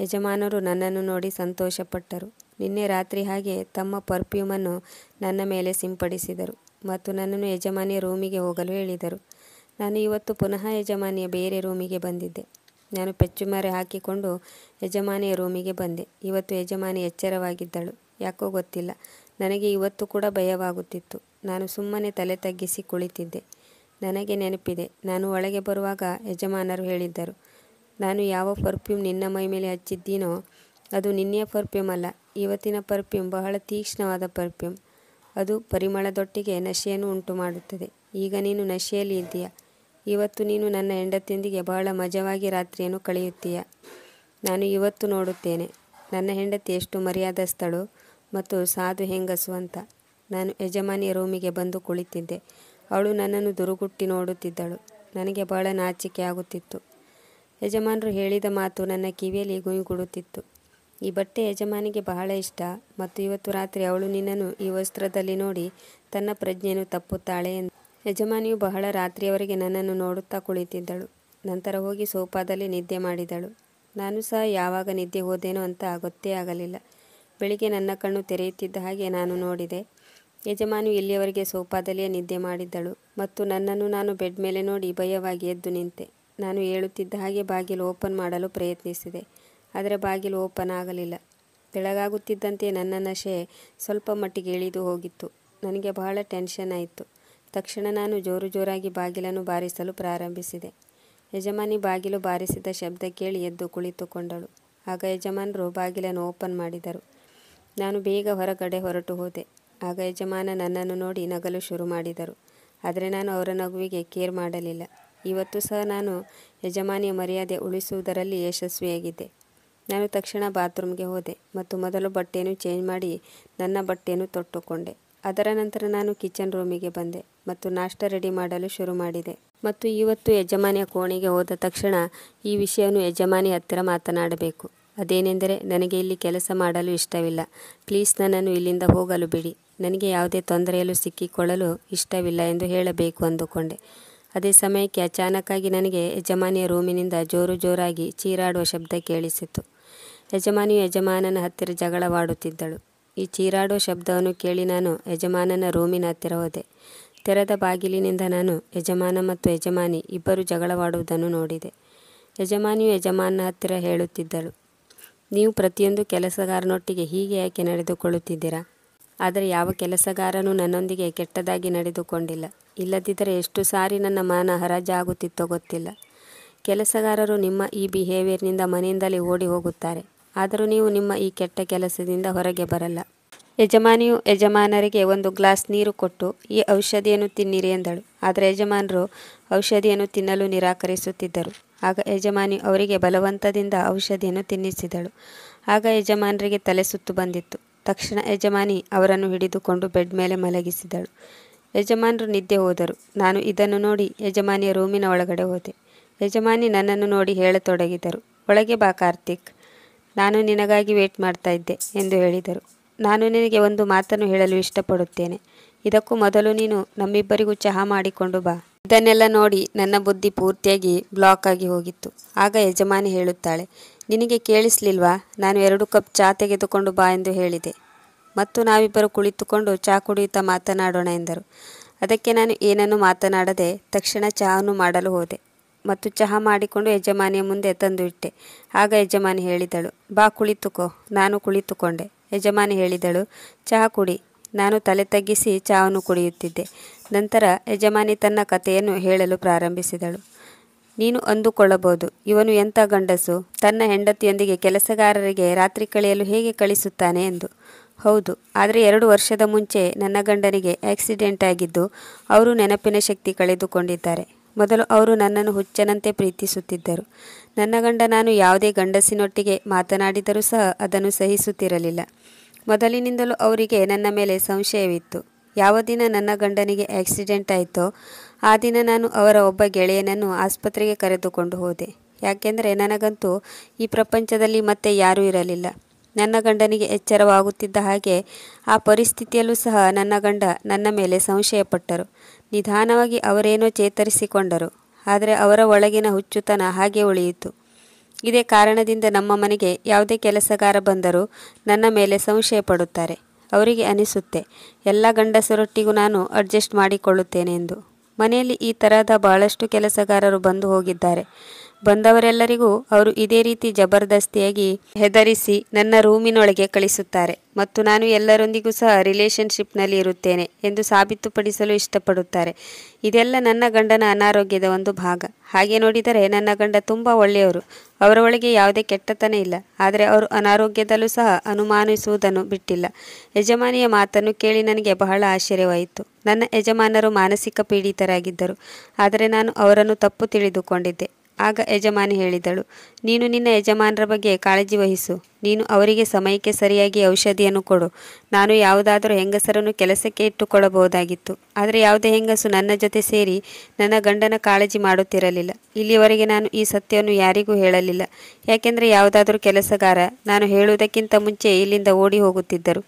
ಯಜಮಾನರು ನನ್ನನ್ನು ನೋಡಿ ಸಂತೋಷಪಟ್ಟರು. ನಿನ್ನೆ ರಾತ್ರಿ ಹಾಗೆ ತಮ್ಮ ಪರ್ಫ್ಯೂಮನ್ನು ನನ್ನ ಮೇಲೆ ಸಿಂಪಡಿಸಿದರು ಮತ್ತು ನನ್ನನ್ನು ಯಜಮಾನಿಯ ರೂಮಿಗೆ ಹೋಗಲು ಹೇಳಿದರು. ನಾನು ಇವತ್ತು ಪುನಃ ಯಜಮಾನಿಯ ಬೇರೆ ರೂಮಿಗೆ ಬಂದಿದ್ದೆ. ನಾನು ಪೆಚ್ಚುಮರೆ ಹಾಕಿಕೊಂಡು ಯಜಮಾನಿಯ ರೂಮಿಗೆ ಬಂದೆ. ಇವತ್ತು ಯಜಮಾನಿ ಎಚ್ಚರವಾಗಿದ್ದಳು. ಯಾಕೋ ಗೊತ್ತಿಲ್ಲ, ನನಗೆ ಇವತ್ತು ಕೂಡ ಭಯವಾಗುತ್ತಿತ್ತು. ನಾನು ಸುಮ್ಮನೆ ತಲೆ ತಗ್ಗಿಸಿ ಕುಳಿತಿದ್ದೆ. ನನಗೆ ನೆನಪಿದೆ, ನಾನು ಒಳಗೆ ಬರುವಾಗ ಯಜಮಾನರು ಹೇಳಿದ್ದರು, ನಾನು ಯಾವ ಪರ್ಫ್ಯೂಮ್ ನಿನ್ನ ಮೈ ಮೇಲೆ ಹಚ್ಚಿದ್ದೀನೋ ಅದು ನಿನ್ನೆಯ ಪರ್ಫ್ಯೂಮ್ ಅಲ್ಲ. ಇವತ್ತಿನ ಪರ್ಫ್ಯೂಮ್ ಬಹಳ ತೀಕ್ಷ್ಣವಾದ ಪರ್ಫ್ಯೂಮ್. ಅದು ಪರಿಮಳದೊಟ್ಟಿಗೆ ನಶೆಯನ್ನು ಉಂಟು ಮಾಡುತ್ತದೆ. ಈಗ ನೀನು ನಶೆಯಲ್ಲಿ ಇದ್ದೀಯ. ಇವತ್ತು ನೀನು ನನ್ನ ಹೆಂಡತಿಯೊಂದಿಗೆ ಬಹಳ ಮಜವಾಗಿ ರಾತ್ರಿಯನ್ನು ಕಳೆಯುತ್ತೀಯ. ನಾನು ಇವತ್ತು ನೋಡುತ್ತೇನೆ ನನ್ನ ಹೆಂಡತಿ ಎಷ್ಟು ಮರ್ಯಾದಸ್ಥಳು ಮತ್ತು ಸಾಧು ಹೆಂಗಸು ಅಂತ. ನಾನು ಯಜಮಾನಿಯ ರೂಮಿಗೆ ಬಂದು ಕುಳಿತಿದ್ದೆ. ಅವಳು ನನ್ನನ್ನು ದುರುಗುಟ್ಟಿ ನೋಡುತ್ತಿದ್ದಳು. ನನಗೆ ಬಹಳ ನಾಚಿಕೆ ಆಗುತ್ತಿತ್ತು. ಯಜಮಾನರು ಹೇಳಿದ ಮಾತು ನನ್ನ ಕಿವಿಯಲ್ಲಿ ಗುಯ್ಗುಡುತ್ತಿತ್ತು. ಈ ಬಟ್ಟೆ ಯಜಮಾನಿಗೆ ಬಹಳ ಇಷ್ಟ ಮತ್ತು ಇವತ್ತು ರಾತ್ರಿ ಅವಳು ನಿನ್ನನ್ನು ಈ ವಸ್ತ್ರದಲ್ಲಿ ನೋಡಿ ತನ್ನ ಪ್ರಜ್ಞೆಯನ್ನು ತಪ್ಪುತ್ತಾಳೆ ಎಂದು. ಯಜಮಾನಿಯು ಬಹಳ ರಾತ್ರಿಯವರೆಗೆ ನನ್ನನ್ನು ನೋಡುತ್ತಾ ಕುಳಿತಿದ್ದಳು. ನಂತರ ಹೋಗಿ ಸೋಫಾದಲ್ಲಿ ನಿದ್ದೆ ಮಾಡಿದಳು. ನಾನು ಸಹ ಯಾವಾಗ ನಿದ್ದೆ ಹೋದೇನೋ ಅಂತ ಗೊತ್ತೇ ಆಗಲಿಲ್ಲ. ಬೆಳಿಗ್ಗೆ ನನ್ನ ಕಣ್ಣು ತೆರೆಯುತ್ತಿದ್ದ ಹಾಗೆ ನಾನು ನೋಡಿದೆ. ಯಜಮಾನಿಯು ಇಲ್ಲಿಯವರೆಗೆ ಸೋಫಾದಲ್ಲಿಯೇ ನಿದ್ದೆ ಮಾಡಿದ್ದಳು ಮತ್ತು ನನ್ನನ್ನು ನಾನು ಬೆಡ್ ಮೇಲೆ ನೋಡಿ ಭಯವಾಗಿ ಎದ್ದು ನಿಂತೆ. ನಾನು ಹೇಳುತ್ತಿದ್ದ ಹಾಗೆ ಬಾಗಿಲು ಓಪನ್ ಮಾಡಲು ಪ್ರಯತ್ನಿಸಿದೆ, ಆದರೆ ಬಾಗಿಲು ಓಪನ್ ಆಗಲಿಲ್ಲ. ಬೆಳಗಾಗುತ್ತಿದ್ದಂತೆ ನನ್ನ ನಶೆ ಸ್ವಲ್ಪ ಮಟ್ಟಿಗೆ ಇಳಿದು ಹೋಗಿತ್ತು. ನನಗೆ ಬಹಳ ಟೆನ್ಷನ್ ಆಯಿತು. ತಕ್ಷಣ ನಾನು ಜೋರಾಗಿ ಬಾಗಿಲನ್ನು ಬಾರಿಸಲು ಪ್ರಾರಂಭಿಸಿದೆ. ಯಜಮಾನಿ ಬಾಗಿಲು ಬಾರಿಸಿದ ಶಬ್ದ ಕೇಳಿ ಎದ್ದು ಕುಳಿತುಕೊಂಡಳು. ಆಗ ಯಜಮಾನರು ಬಾಗಿಲನ್ನು ಓಪನ್ ಮಾಡಿದರು. ನಾನು ಬೇಗ ಹೊರಗಡೆ ಹೊರಟು ಹೋದೆ. ಆಗ ಯಜಮಾನ ನನ್ನನ್ನು ನೋಡಿ ನಗಲು ಶುರು ಮಾಡಿದರು. ಆದರೆ ನಾನು ಅವರ ನಗುವಿಗೆ ಕೇರ್ ಮಾಡಲಿಲ್ಲ. ಇವತ್ತು ಸಹ ನಾನು ಯಜಮಾನಿಯ ಮರ್ಯಾದೆ ಉಳಿಸುವುದರಲ್ಲಿ ಯಶಸ್ವಿಯಾಗಿದ್ದೆ. ನಾನು ತಕ್ಷಣ ಬಾತ್ರೂಮ್ಗೆ ಹೋದೆ ಮತ್ತು ಮೊದಲು ಬಟ್ಟೆಯನ್ನು ಚೇಂಜ್ ಮಾಡಿ ನನ್ನ ಬಟ್ಟೆಯನ್ನು ತೊಟ್ಟುಕೊಂಡೆ. ಅದರ ನಂತರ ನಾನು ಕಿಚನ್ ರೂಮಿಗೆ ಬಂದೆ ಮತ್ತು ನಾಷ್ಟ ರೆಡಿ ಮಾಡಲು ಶುರು ಮಾಡಿದೆ. ಮತ್ತು ಇವತ್ತು ಯಜಮಾನಿಯ ಕೋಣೆಗೆ ಹೋದ ತಕ್ಷಣ ಈ ವಿಷಯವನ್ನು ಯಜಮಾನಿ ಹತ್ತಿರ ಮಾತನಾಡಬೇಕು. ಅದೇನೆಂದರೆ, ನನಗೆ ಇಲ್ಲಿ ಕೆಲಸ ಮಾಡಲು ಇಷ್ಟವಿಲ್ಲ. ಪ್ಲೀಸ್ ನನ್ನನ್ನು ಇಲ್ಲಿಂದ ಹೋಗಲು ಬಿಡಿ. ನನಗೆ ಯಾವುದೇ ತೊಂದರೆಯಲ್ಲೂ ಸಿಕ್ಕಿಕೊಳ್ಳಲು ಇಷ್ಟವಿಲ್ಲ ಎಂದು ಹೇಳಬೇಕು ಅಂದುಕೊಂಡೆ. ಅದೇ ಸಮಯಕ್ಕೆ ಅಚಾನಕ್ಕಾಗಿ ನನಗೆ ಯಜಮಾನಿಯ ರೂಮಿನಿಂದ ಜೋರಾಗಿ ಚೀರಾಡುವ ಶಬ್ದ ಕೇಳಿಸಿತು. ಯಜಮಾನಿಯು ಯಜಮಾನನ ಹತ್ತಿರ ಜಗಳವಾಡುತ್ತಿದ್ದಳು. ಈ ಚೀರಾಡುವ ಶಬ್ದವನ್ನು ಕೇಳಿ ನಾನು ಯಜಮಾನನ ರೂಮಿನ ಹತ್ತಿರ ಹೋದೆ. ತೆರೆದ ಬಾಗಿಲಿನಿಂದ ನಾನು ಯಜಮಾನ ಮತ್ತು ಯಜಮಾನಿ ಇಬ್ಬರು ಜಗಳವಾಡುವುದನ್ನು ನೋಡಿದೆ. ಯಜಮಾನಿಯು ಯಜಮಾನನ ಹತ್ತಿರ ಹೇಳುತ್ತಿದ್ದಳು, ನೀವು ಪ್ರತಿಯೊಂದು ಕೆಲಸಗಾರನೊಟ್ಟಿಗೆ ಹೀಗೆ ಯಾಕೆ ನಡೆದುಕೊಳ್ಳುತ್ತಿದ್ದೀರಾ? ಆದರೆ ಯಾವ ಕೆಲಸಗಾರನೂ ನನ್ನೊಂದಿಗೆ ಕೆಟ್ಟದಾಗಿ ನಡೆದುಕೊಂಡಿಲ್ಲ. ಇಲ್ಲದಿದ್ದರೆ ಎಷ್ಟು ಸಾರಿ ನನ್ನ ಮಾನ ಹರಾಜಾಗುತ್ತಿತ್ತೋ ಗೊತ್ತಿಲ್ಲ. ಕೆಲಸಗಾರರು ನಿಮ್ಮ ಈ ಬಿಹೇವಿಯರ್ನಿಂದ ಮನೆಯಿಂದಲೇ ಓಡಿ ಹೋಗುತ್ತಾರೆ. ಆದರೂ ನೀವು ನಿಮ್ಮ ಈ ಕೆಟ್ಟ ಕೆಲಸದಿಂದ ಹೊರಗೆ ಬರಲ್ಲ. ಯಜಮಾನಿಯು ಯಜಮಾನರಿಗೆ ಒಂದು ಗ್ಲಾಸ್ ನೀರು ಕೊಟ್ಟು ಈ ಔಷಧಿಯನ್ನು ತಿನ್ನಿರಿ ಎಂದಳು. ಆದರೆ ಯಜಮಾನರು ಔಷಧಿಯನ್ನು ತಿನ್ನಲು ನಿರಾಕರಿಸುತ್ತಿದ್ದರು. ಆಗ ಯಜಮಾನಿ ಅವರಿಗೆ ಬಲವಂತದಿಂದ ಔಷಧಿಯನ್ನು ತಿನ್ನಿಸಿದಳು. ಆಗ ಯಜಮಾನರಿಗೆ ತಲೆ ಸುತ್ತು ಬಂದಿತ್ತು. ತಕ್ಷಣ ಯಜಮಾನಿ ಅವರನ್ನು ಹಿಡಿದುಕೊಂಡು ಬೆಡ್ ಮೇಲೆ ಮಲಗಿಸಿದಳು. ಯಜಮಾನರು ನಿದ್ದೆ ಹೋದರು. ನಾನು ಇದನ್ನು ನೋಡಿ ಯಜಮಾನಿಯ ರೂಮಿನ ಒಳಗಡೆ ಹೋದೆ. ಯಜಮಾನಿ ನನ್ನನ್ನು ನೋಡಿ ಹೇಳತೊಡಗಿದರು, ಒಳಗೆ ಬಾ ಕಾರ್ತಿಕ್, ನಾನು ನಿನಗಾಗಿ ವೇಟ್ ಮಾಡ್ತಾ ಇದ್ದೆ ಎಂದು ಹೇಳಿದರು. ನಾನು ನಿನಗೆ ಒಂದು ಮಾತನ್ನು ಹೇಳಲು ಇಷ್ಟಪಡುತ್ತೇನೆ. ಇದಕ್ಕೂ ಮೊದಲು ನೀನು ನಮ್ಮಿಬ್ಬರಿಗೂ ಚಹಾ ಮಾಡಿಕೊಂಡು ಬಾ. ಇದನ್ನೆಲ್ಲ ನೋಡಿ ನನ್ನ ಬುದ್ಧಿ ಪೂರ್ತಿಯಾಗಿ ಬ್ಲಾಕ್ ಆಗಿ ಹೋಗಿತ್ತು. ಆಗ ಯಜಮಾನಿ ಹೇಳುತ್ತಾಳೆ, ನಿನಗೆ ಕೇಳಿಸ್ಲಿಲ್ವಾ? ನಾನು 2 ಕಪ್ ಚಹಾ ತೆಗೆದುಕೊಂಡು ಬಾ ಎಂದು ಹೇಳಿದೆ ಮತ್ತು ನಾವಿಬ್ಬರು ಕುಳಿತುಕೊಂಡು ಚಹಾ ಕುಡಿಯುತ್ತಾ ಮಾತನಾಡೋಣ ಎಂದರು. ಅದಕ್ಕೆ ನಾನು ಏನನ್ನೂ ಮಾತನಾಡದೆ ತಕ್ಷಣ ಚಹಾವನ್ನು ಮಾಡಲು ಹೋದೆ ಮತ್ತು ಚಹಾ ಮಾಡಿಕೊಂಡು ಯಜಮಾನಿಯ ಮುಂದೆ ತಂದು ಇಟ್ಟೆ. ಆಗ ಯಜಮಾನಿ ಹೇಳಿದಳು, ಬಾ ಕುಳಿತುಕೋ. ನಾನು ಕುಳಿತುಕೊಂಡೆ. ಯಜಮಾನಿ ಹೇಳಿದಳು, ಚಹಾ ಕುಡಿ. ನಾನು ತಲೆ ತಗ್ಗಿಸಿ ಚಹಾವನ್ನು ಕುಡಿಯುತ್ತಿದ್ದೆ. ನಂತರ ಯಜಮಾನಿ ತನ್ನ ಕಥೆಯನ್ನು ಹೇಳಲು ಪ್ರಾರಂಭಿಸಿದಳು. ನೀನು ಅಂದುಕೊಳ್ಳಬಹುದು, ಇವನು ಎಂಥ ಗಂಡಸು, ತನ್ನ ಹೆಂಡತಿಯೊಂದಿಗೆ ಕೆಲಸಗಾರರಿಗೆ ರಾತ್ರಿ ಕಳೆಯಲು ಹೇಗೆ ಕಳಿಸುತ್ತಾನೆ ಎಂದು. ಹೌದು, ಆದರೆ 2 ವರ್ಷದ ಮುಂಚೆ ನನ್ನ ಗಂಡನಿಗೆ ಆಕ್ಸಿಡೆಂಟ್ ಆಗಿದ್ದು ಅವರು ನೆನಪಿನ ಶಕ್ತಿ ಕಳೆದುಕೊಂಡಿದ್ದಾರೆ. ಮೊದಲು ಅವರು ನನ್ನನ್ನು ಹುಚ್ಚನಂತೆ ಪ್ರೀತಿಸುತ್ತಿದ್ದರು. ನನ್ನ ಗಂಡ ನಾನು ಯಾವುದೇ ಗಂಡಸಿನೊಟ್ಟಿಗೆ ಮಾತನಾಡಿದರೂ ಸಹ ಅದನ್ನು ಸಹಿಸುತ್ತಿರಲಿಲ್ಲ. ಮೊದಲಿನಿಂದಲೂ ಅವರಿಗೆ ನನ್ನ ಮೇಲೆ ಸಂಶಯವಿತ್ತು. ಯಾವ ದಿನ ನನ್ನ ಗಂಡನಿಗೆ ಆಕ್ಸಿಡೆಂಟ್ ಆಯಿತೋ ಆ ದಿನ ನಾನು ಅವರ ಒಬ್ಬ ಗೆಳೆಯನನ್ನು ಆಸ್ಪತ್ರೆಗೆ ಕರೆದುಕೊಂಡು ಹೋದೆ. ಯಾಕೆಂದರೆ ನನಗಂತೂ ಈ ಪ್ರಪಂಚದಲ್ಲಿ ಮತ್ತೆ ಯಾರೂ ಇರಲಿಲ್ಲ. ನನ್ನ ಗಂಡನಿಗೆ ಎಚ್ಚರವಾಗುತ್ತಿದ್ದ ಹಾಗೆ ಆ ಪರಿಸ್ಥಿತಿಯಲ್ಲೂ ಸಹ ನನ್ನ ಗಂಡ ನನ್ನ ಮೇಲೆ ಸಂಶಯಪಟ್ಟರು. ನಿಧಾನವಾಗಿ ಅವರೇನೋ ಚೇತರಿಸಿಕೊಂಡರು. ಆದರೆ ಅವರ ಒಳಗಿನ ಹುಚ್ಚುತನ ಹಾಗೆ ಉಳಿಯಿತು. ಇದೇ ಕಾರಣದಿಂದ ನಮ್ಮ ಮನೆಗೆ ಯಾವುದೇ ಕೆಲಸಗಾರ ಬಂದರೂ ನನ್ನ ಮೇಲೆ ಸಂಶಯ ಪಡುತ್ತಾರೆ. ಅವರಿಗೆ ಅನಿಸುತ್ತೆ ಎಲ್ಲ ಗಂಡಸರೊಟ್ಟಿಗೂ ನಾನು ಅಡ್ಜಸ್ಟ್ ಮಾಡಿಕೊಳ್ಳುತ್ತೇನೆ ಎಂದು. ಮನೆಯಲ್ಲಿ ಈ ತರಹದ ಬಹಳಷ್ಟು ಕೆಲಸಗಾರರು ಬಂದು ಹೋಗಿದ್ದಾರೆ. ಬಂದವರೆಲ್ಲರಿಗೂ ಅವರು ಇದೇ ರೀತಿ ಜಬರ್ದಸ್ತಿಯಾಗಿ ಹೆದರಿಸಿ ನನ್ನ ರೂಮಿನೊಳಗೆ ಕಳಿಸುತ್ತಾರೆ ಮತ್ತು ನಾನು ಎಲ್ಲರೊಂದಿಗೂ ಸಹ ರಿಲೇಷನ್ಶಿಪ್ನಲ್ಲಿ ಇರುತ್ತೇನೆ ಎಂದು ಸಾಬೀತುಪಡಿಸಲು ಇಷ್ಟಪಡುತ್ತಾರೆ. ಇದೆಲ್ಲ ನನ್ನ ಗಂಡನ ಅನಾರೋಗ್ಯದ ಒಂದು ಭಾಗ. ಹಾಗೆ ನೋಡಿದರೆ ನನ್ನ ಗಂಡ ತುಂಬ ಒಳ್ಳೆಯವರು. ಅವರ ಒಳಗೆ ಯಾವುದೇ ಕೆಟ್ಟತನ ಇಲ್ಲ. ಆದರೆ ಅವರು ಅನಾರೋಗ್ಯದಲ್ಲೂ ಸಹ ಅನುಮಾನಿಸುವುದನ್ನು ಬಿಟ್ಟಿಲ್ಲ. ಯಜಮಾನಿಯ ಮಾತನ್ನು ಕೇಳಿ ನನಗೆ ಬಹಳ ಆಶ್ಚರ್ಯವಾಯಿತು. ನನ್ನ ಯಜಮಾನರು ಮಾನಸಿಕ ಪೀಡಿತರಾಗಿದ್ದರು. ಆದರೆ ನಾನು ಅವರನ್ನು ತಪ್ಪು ತಿಳಿದುಕೊಂಡಿದ್ದೆ. ಆಗ ಯಜಮಾನಿ ಹೇಳಿದಳು, ನೀನು ನಿನ್ನ ಯಜಮಾನರ ಬಗ್ಗೆ ಕಾಳಜಿ ವಹಿಸು. ನೀನು ಅವರಿಗೆ ಸಮಯಕ್ಕೆ ಸರಿಯಾಗಿ ಔಷಧಿಯನ್ನು ಕೊಡು. ನಾನು ಯಾವುದಾದರೂ ಹೆಂಗಸರನ್ನು ಕೆಲಸಕ್ಕೆ ಇಟ್ಟುಕೊಳ್ಳಬಹುದಾಗಿತ್ತು. ಆದರೆ ಯಾವುದೇ ಹೆಂಗಸು ನನ್ನ ಜೊತೆ ಸೇರಿ ನನ್ನ ಗಂಡನ ಕಾಳಜಿ ಮಾಡುತ್ತಿರಲಿಲ್ಲ. ಇಲ್ಲಿಯವರೆಗೆ ನಾನು ಈ ಸತ್ಯವನ್ನು ಯಾರಿಗೂ ಹೇಳಲಿಲ್ಲ. ಯಾಕೆಂದರೆ ಯಾವುದಾದರೂ ಕೆಲಸಗಾರ ನಾನು ಹೇಳುವುದಕ್ಕಿಂತ ಮುಂಚೆ ಇಲ್ಲಿಂದ ಓಡಿ ಹೋಗುತ್ತಿದ್ದರು.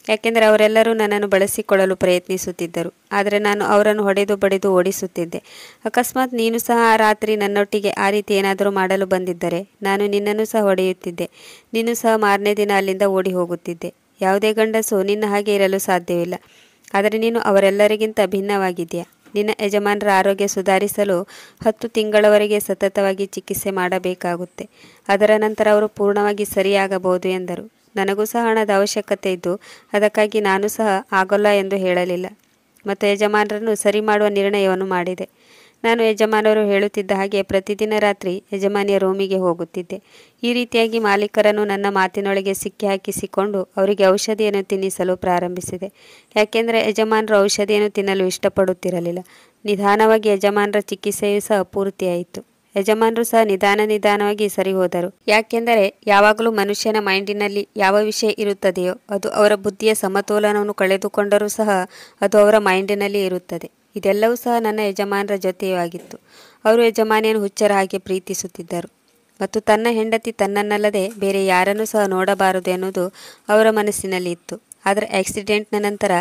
ಯಾಕೆಂದರೆ ಅವರೆಲ್ಲರೂ ನನ್ನನ್ನು ಬಳಸಿಕೊಳ್ಳಲು ಪ್ರಯತ್ನಿಸುತ್ತಿದ್ದರು. ಆದರೆ ನಾನು ಅವರನ್ನು ಹೊಡೆದು ಬಡಿದು ಓಡಿಸುತ್ತಿದ್ದೆ. ಅಕಸ್ಮಾತ್ ನೀನು ಸಹ ಆ ರಾತ್ರಿ ನನ್ನೊಟ್ಟಿಗೆ ಆ ರೀತಿ ಏನಾದರೂ ಮಾಡಲು ಬಂದಿದ್ದರೆ ನಾನು ನಿನ್ನನ್ನು ಸಹ ಹೊಡೆಯುತ್ತಿದ್ದೆ. ನೀನು ಸಹ ಮಾರನೇ ದಿನ ಅಲ್ಲಿಂದ ಓಡಿ ಹೋಗುತ್ತಿದ್ದೆ. ಯಾವುದೇ ಗಂಡಸು ನಿನ್ನ ಹಾಗೆ ಇರಲು ಸಾಧ್ಯವಿಲ್ಲ. ಆದರೆ ನೀನು ಅವರೆಲ್ಲರಿಗಿಂತ ಭಿನ್ನವಾಗಿದೆಯಾ. ನಿನ್ನ ಯಜಮಾನರ ಆರೋಗ್ಯ ಸುಧಾರಿಸಲು 10 ತಿಂಗಳವರೆಗೆ ಸತತವಾಗಿ ಚಿಕಿತ್ಸೆ ಮಾಡಬೇಕಾಗುತ್ತೆ. ಅದರ ನಂತರ ಅವರು ಪೂರ್ಣವಾಗಿ ಸರಿಯಾಗಬಹುದು ಎಂದರು. ನನಗೂ ಸಹ ಹಣದ ಅವಶ್ಯಕತೆ ಇದ್ದು ಅದಕ್ಕಾಗಿ ನಾನು ಸಹ ಆಗೋಲ್ಲ ಎಂದು ಹೇಳಲಿಲ್ಲ ಮತ್ತು ಯಜಮಾನರನ್ನು ಸರಿ ಮಾಡುವ ನಿರ್ಣಯವನ್ನು ಮಾಡಿದೆ. ನಾನು ಯಜಮಾನರು ಹೇಳುತ್ತಿದ್ದ ಹಾಗೆ ಪ್ರತಿದಿನ ರಾತ್ರಿ ಯಜಮಾನಿಯ ರೂಮಿಗೆ ಹೋಗುತ್ತಿದ್ದೆ. ಈ ರೀತಿಯಾಗಿ ಮಾಲೀಕರನ್ನು ನನ್ನ ಮಾತಿನೊಳಗೆ ಸಿಕ್ಕಿ ಹಾಕಿಸಿಕೊಂಡು ಅವರಿಗೆ ಔಷಧಿಯನ್ನು ತಿನ್ನಿಸಲು ಪ್ರಾರಂಭಿಸಿದೆ. ಯಾಕೆಂದರೆ ಯಜಮಾನರು ಔಷಧಿಯನ್ನು ತಿನ್ನಲು ಇಷ್ಟಪಡುತ್ತಿರಲಿಲ್ಲ. ನಿಧಾನವಾಗಿ ಯಜಮಾನರ ಚಿಕಿತ್ಸೆಯೂ ಸಹ ಪೂರ್ತಿಯಾಯಿತು. ಯಜಮಾನರು ಸಹ ನಿಧಾನವಾಗಿ ಸರಿ ಹೋದರು. ಯಾಕೆಂದರೆ ಯಾವಾಗಲೂ ಮನುಷ್ಯನ ಮೈಂಡಿನಲ್ಲಿ ಯಾವ ವಿಷಯ ಇರುತ್ತದೆಯೋ ಅದು ಅವರ ಬುದ್ಧಿಯ ಸಮತೋಲನವನ್ನು ಕಳೆದುಕೊಂಡರೂ ಸಹ ಅದು ಅವರ ಮೈಂಡಿನಲ್ಲಿ ಇರುತ್ತದೆ. ಇದೆಲ್ಲವೂ ಸಹ ನನ್ನ ಯಜಮಾನರ ಜೊತೆಯೂ ಆಗಿತ್ತು. ಅವರು ಯಜಮಾನಿಯನ್ನು ಹುಚ್ಚರ ಹಾಗೆ ಪ್ರೀತಿಸುತ್ತಿದ್ದರು ಮತ್ತು ತನ್ನ ಹೆಂಡತಿ ತನ್ನನ್ನಲ್ಲದೆ ಬೇರೆ ಯಾರನ್ನೂ ಸಹ ನೋಡಬಾರದು ಎನ್ನುವುದು ಅವರ ಮನಸ್ಸಿನಲ್ಲಿ ಇತ್ತು. ಆದರೆ ಆಕ್ಸಿಡೆಂಟ್ನ ನಂತರ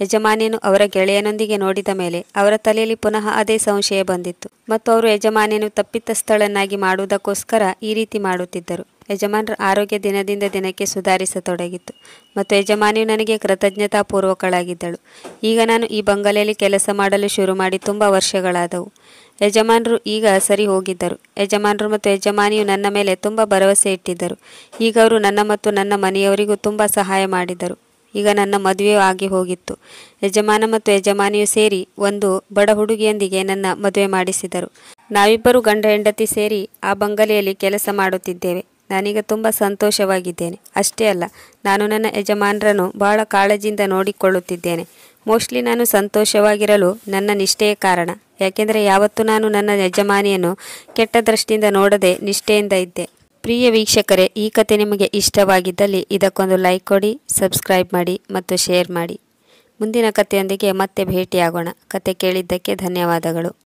ಯಜಮಾನಿಯನ್ನು ಅವರ ಗೆಳೆಯನೊಂದಿಗೆ ನೋಡಿದ ಮೇಲೆ ಅವರ ತಲೆಯಲ್ಲಿ ಪುನಃ ಅದೇ ಸಂಶಯ ಬಂದಿತ್ತು ಮತ್ತು ಅವರು ಯಜಮಾನಿಯನ್ನು ತಪ್ಪಿತಸ್ಥಳನ್ನಾಗಿ ಮಾಡುವುದಕ್ಕೋಸ್ಕರ ಈ ರೀತಿ ಮಾಡುತ್ತಿದ್ದರು. ಯಜಮಾನರ ಆರೋಗ್ಯ ದಿನದಿಂದ ದಿನಕ್ಕೆ ಸುಧಾರಿಸತೊಡಗಿತ್ತು ಮತ್ತು ಯಜಮಾನಿಯು ನನಗೆ ಕೃತಜ್ಞತಾಪೂರ್ವಕಳಾಗಿದ್ದಳು. ಈಗ ನಾನು ಈ ಬಂಗಲೆಯಲ್ಲಿ ಕೆಲಸ ಮಾಡಲು ಶುರು ಮಾಡಿ ತುಂಬ ವರ್ಷಗಳಾದವು. ಯಜಮಾನರು ಈಗ ಸರಿ ಹೋಗಿದ್ದರು. ಯಜಮಾನರು ಮತ್ತು ಯಜಮಾನಿಯು ನನ್ನ ಮೇಲೆ ತುಂಬ ಭರವಸೆ ಇಟ್ಟಿದ್ದರು. ಈಗ ಅವರು ನನ್ನ ಮತ್ತು ನನ್ನ ಮನೆಯವರಿಗೂ ತುಂಬ ಸಹಾಯ ಮಾಡಿದರು. ಈಗ ನನ್ನ ಮದುವೆಯೂ ಆಗಿ ಹೋಗಿತ್ತು. ಯಜಮಾನ ಮತ್ತು ಯಜಮಾನಿಯು ಸೇರಿ ಒಂದು ಬಡ ಹುಡುಗಿಯೊಂದಿಗೆ ನನ್ನ ಮದುವೆ ಮಾಡಿಸಿದರು. ನಾವಿಬ್ಬರು ಗಂಡ ಹೆಂಡತಿ ಸೇರಿ ಆ ಬಂಗಲೆಯಲ್ಲಿ ಕೆಲಸ ಮಾಡುತ್ತಿದ್ದೇವೆ. ನಾನೀಗ ತುಂಬ ಸಂತೋಷವಾಗಿದ್ದೇನೆ. ಅಷ್ಟೇ ಅಲ್ಲ, ನಾನು ನನ್ನ ಯಜಮಾನರನ್ನು ಬಹಳ ಕಾಳಜಿಯಿಂದ ನೋಡಿಕೊಳ್ಳುತ್ತಿದ್ದೇನೆ. ಮೋಸ್ಟ್ಲಿ ನಾನು ಸಂತೋಷವಾಗಿರಲು ನನ್ನ ನಿಷ್ಠೆಯೇ ಕಾರಣ. ಯಾಕೆಂದರೆ ಯಾವತ್ತೂ ನಾನು ನನ್ನ ಯಜಮಾನಿಯನ್ನು ಕೆಟ್ಟ ದೃಷ್ಟಿಯಿಂದ ನೋಡದೆ ನಿಷ್ಠೆಯಿಂದ ಇದ್ದೆ. ಪ್ರಿಯ ವೀಕ್ಷಕರೇ, ಈ ಕತೆ ನಿಮಗೆ ಇಷ್ಟವಾಗಿದ್ದಲ್ಲಿ ಇದಕ್ಕೊಂದು ಲೈಕ್ ಕೊಡಿ, ಸಬ್ಸ್ಕ್ರೈಬ್ ಮಾಡಿ ಮತ್ತು ಶೇರ್ ಮಾಡಿ. ಮುಂದಿನ ಕಥೆಯೊಂದಿಗೆ ಮತ್ತೆ ಭೇಟಿಯಾಗೋಣ. ಕತೆ ಕೇಳಿದ್ದಕ್ಕೆ ಧನ್ಯವಾದಗಳು.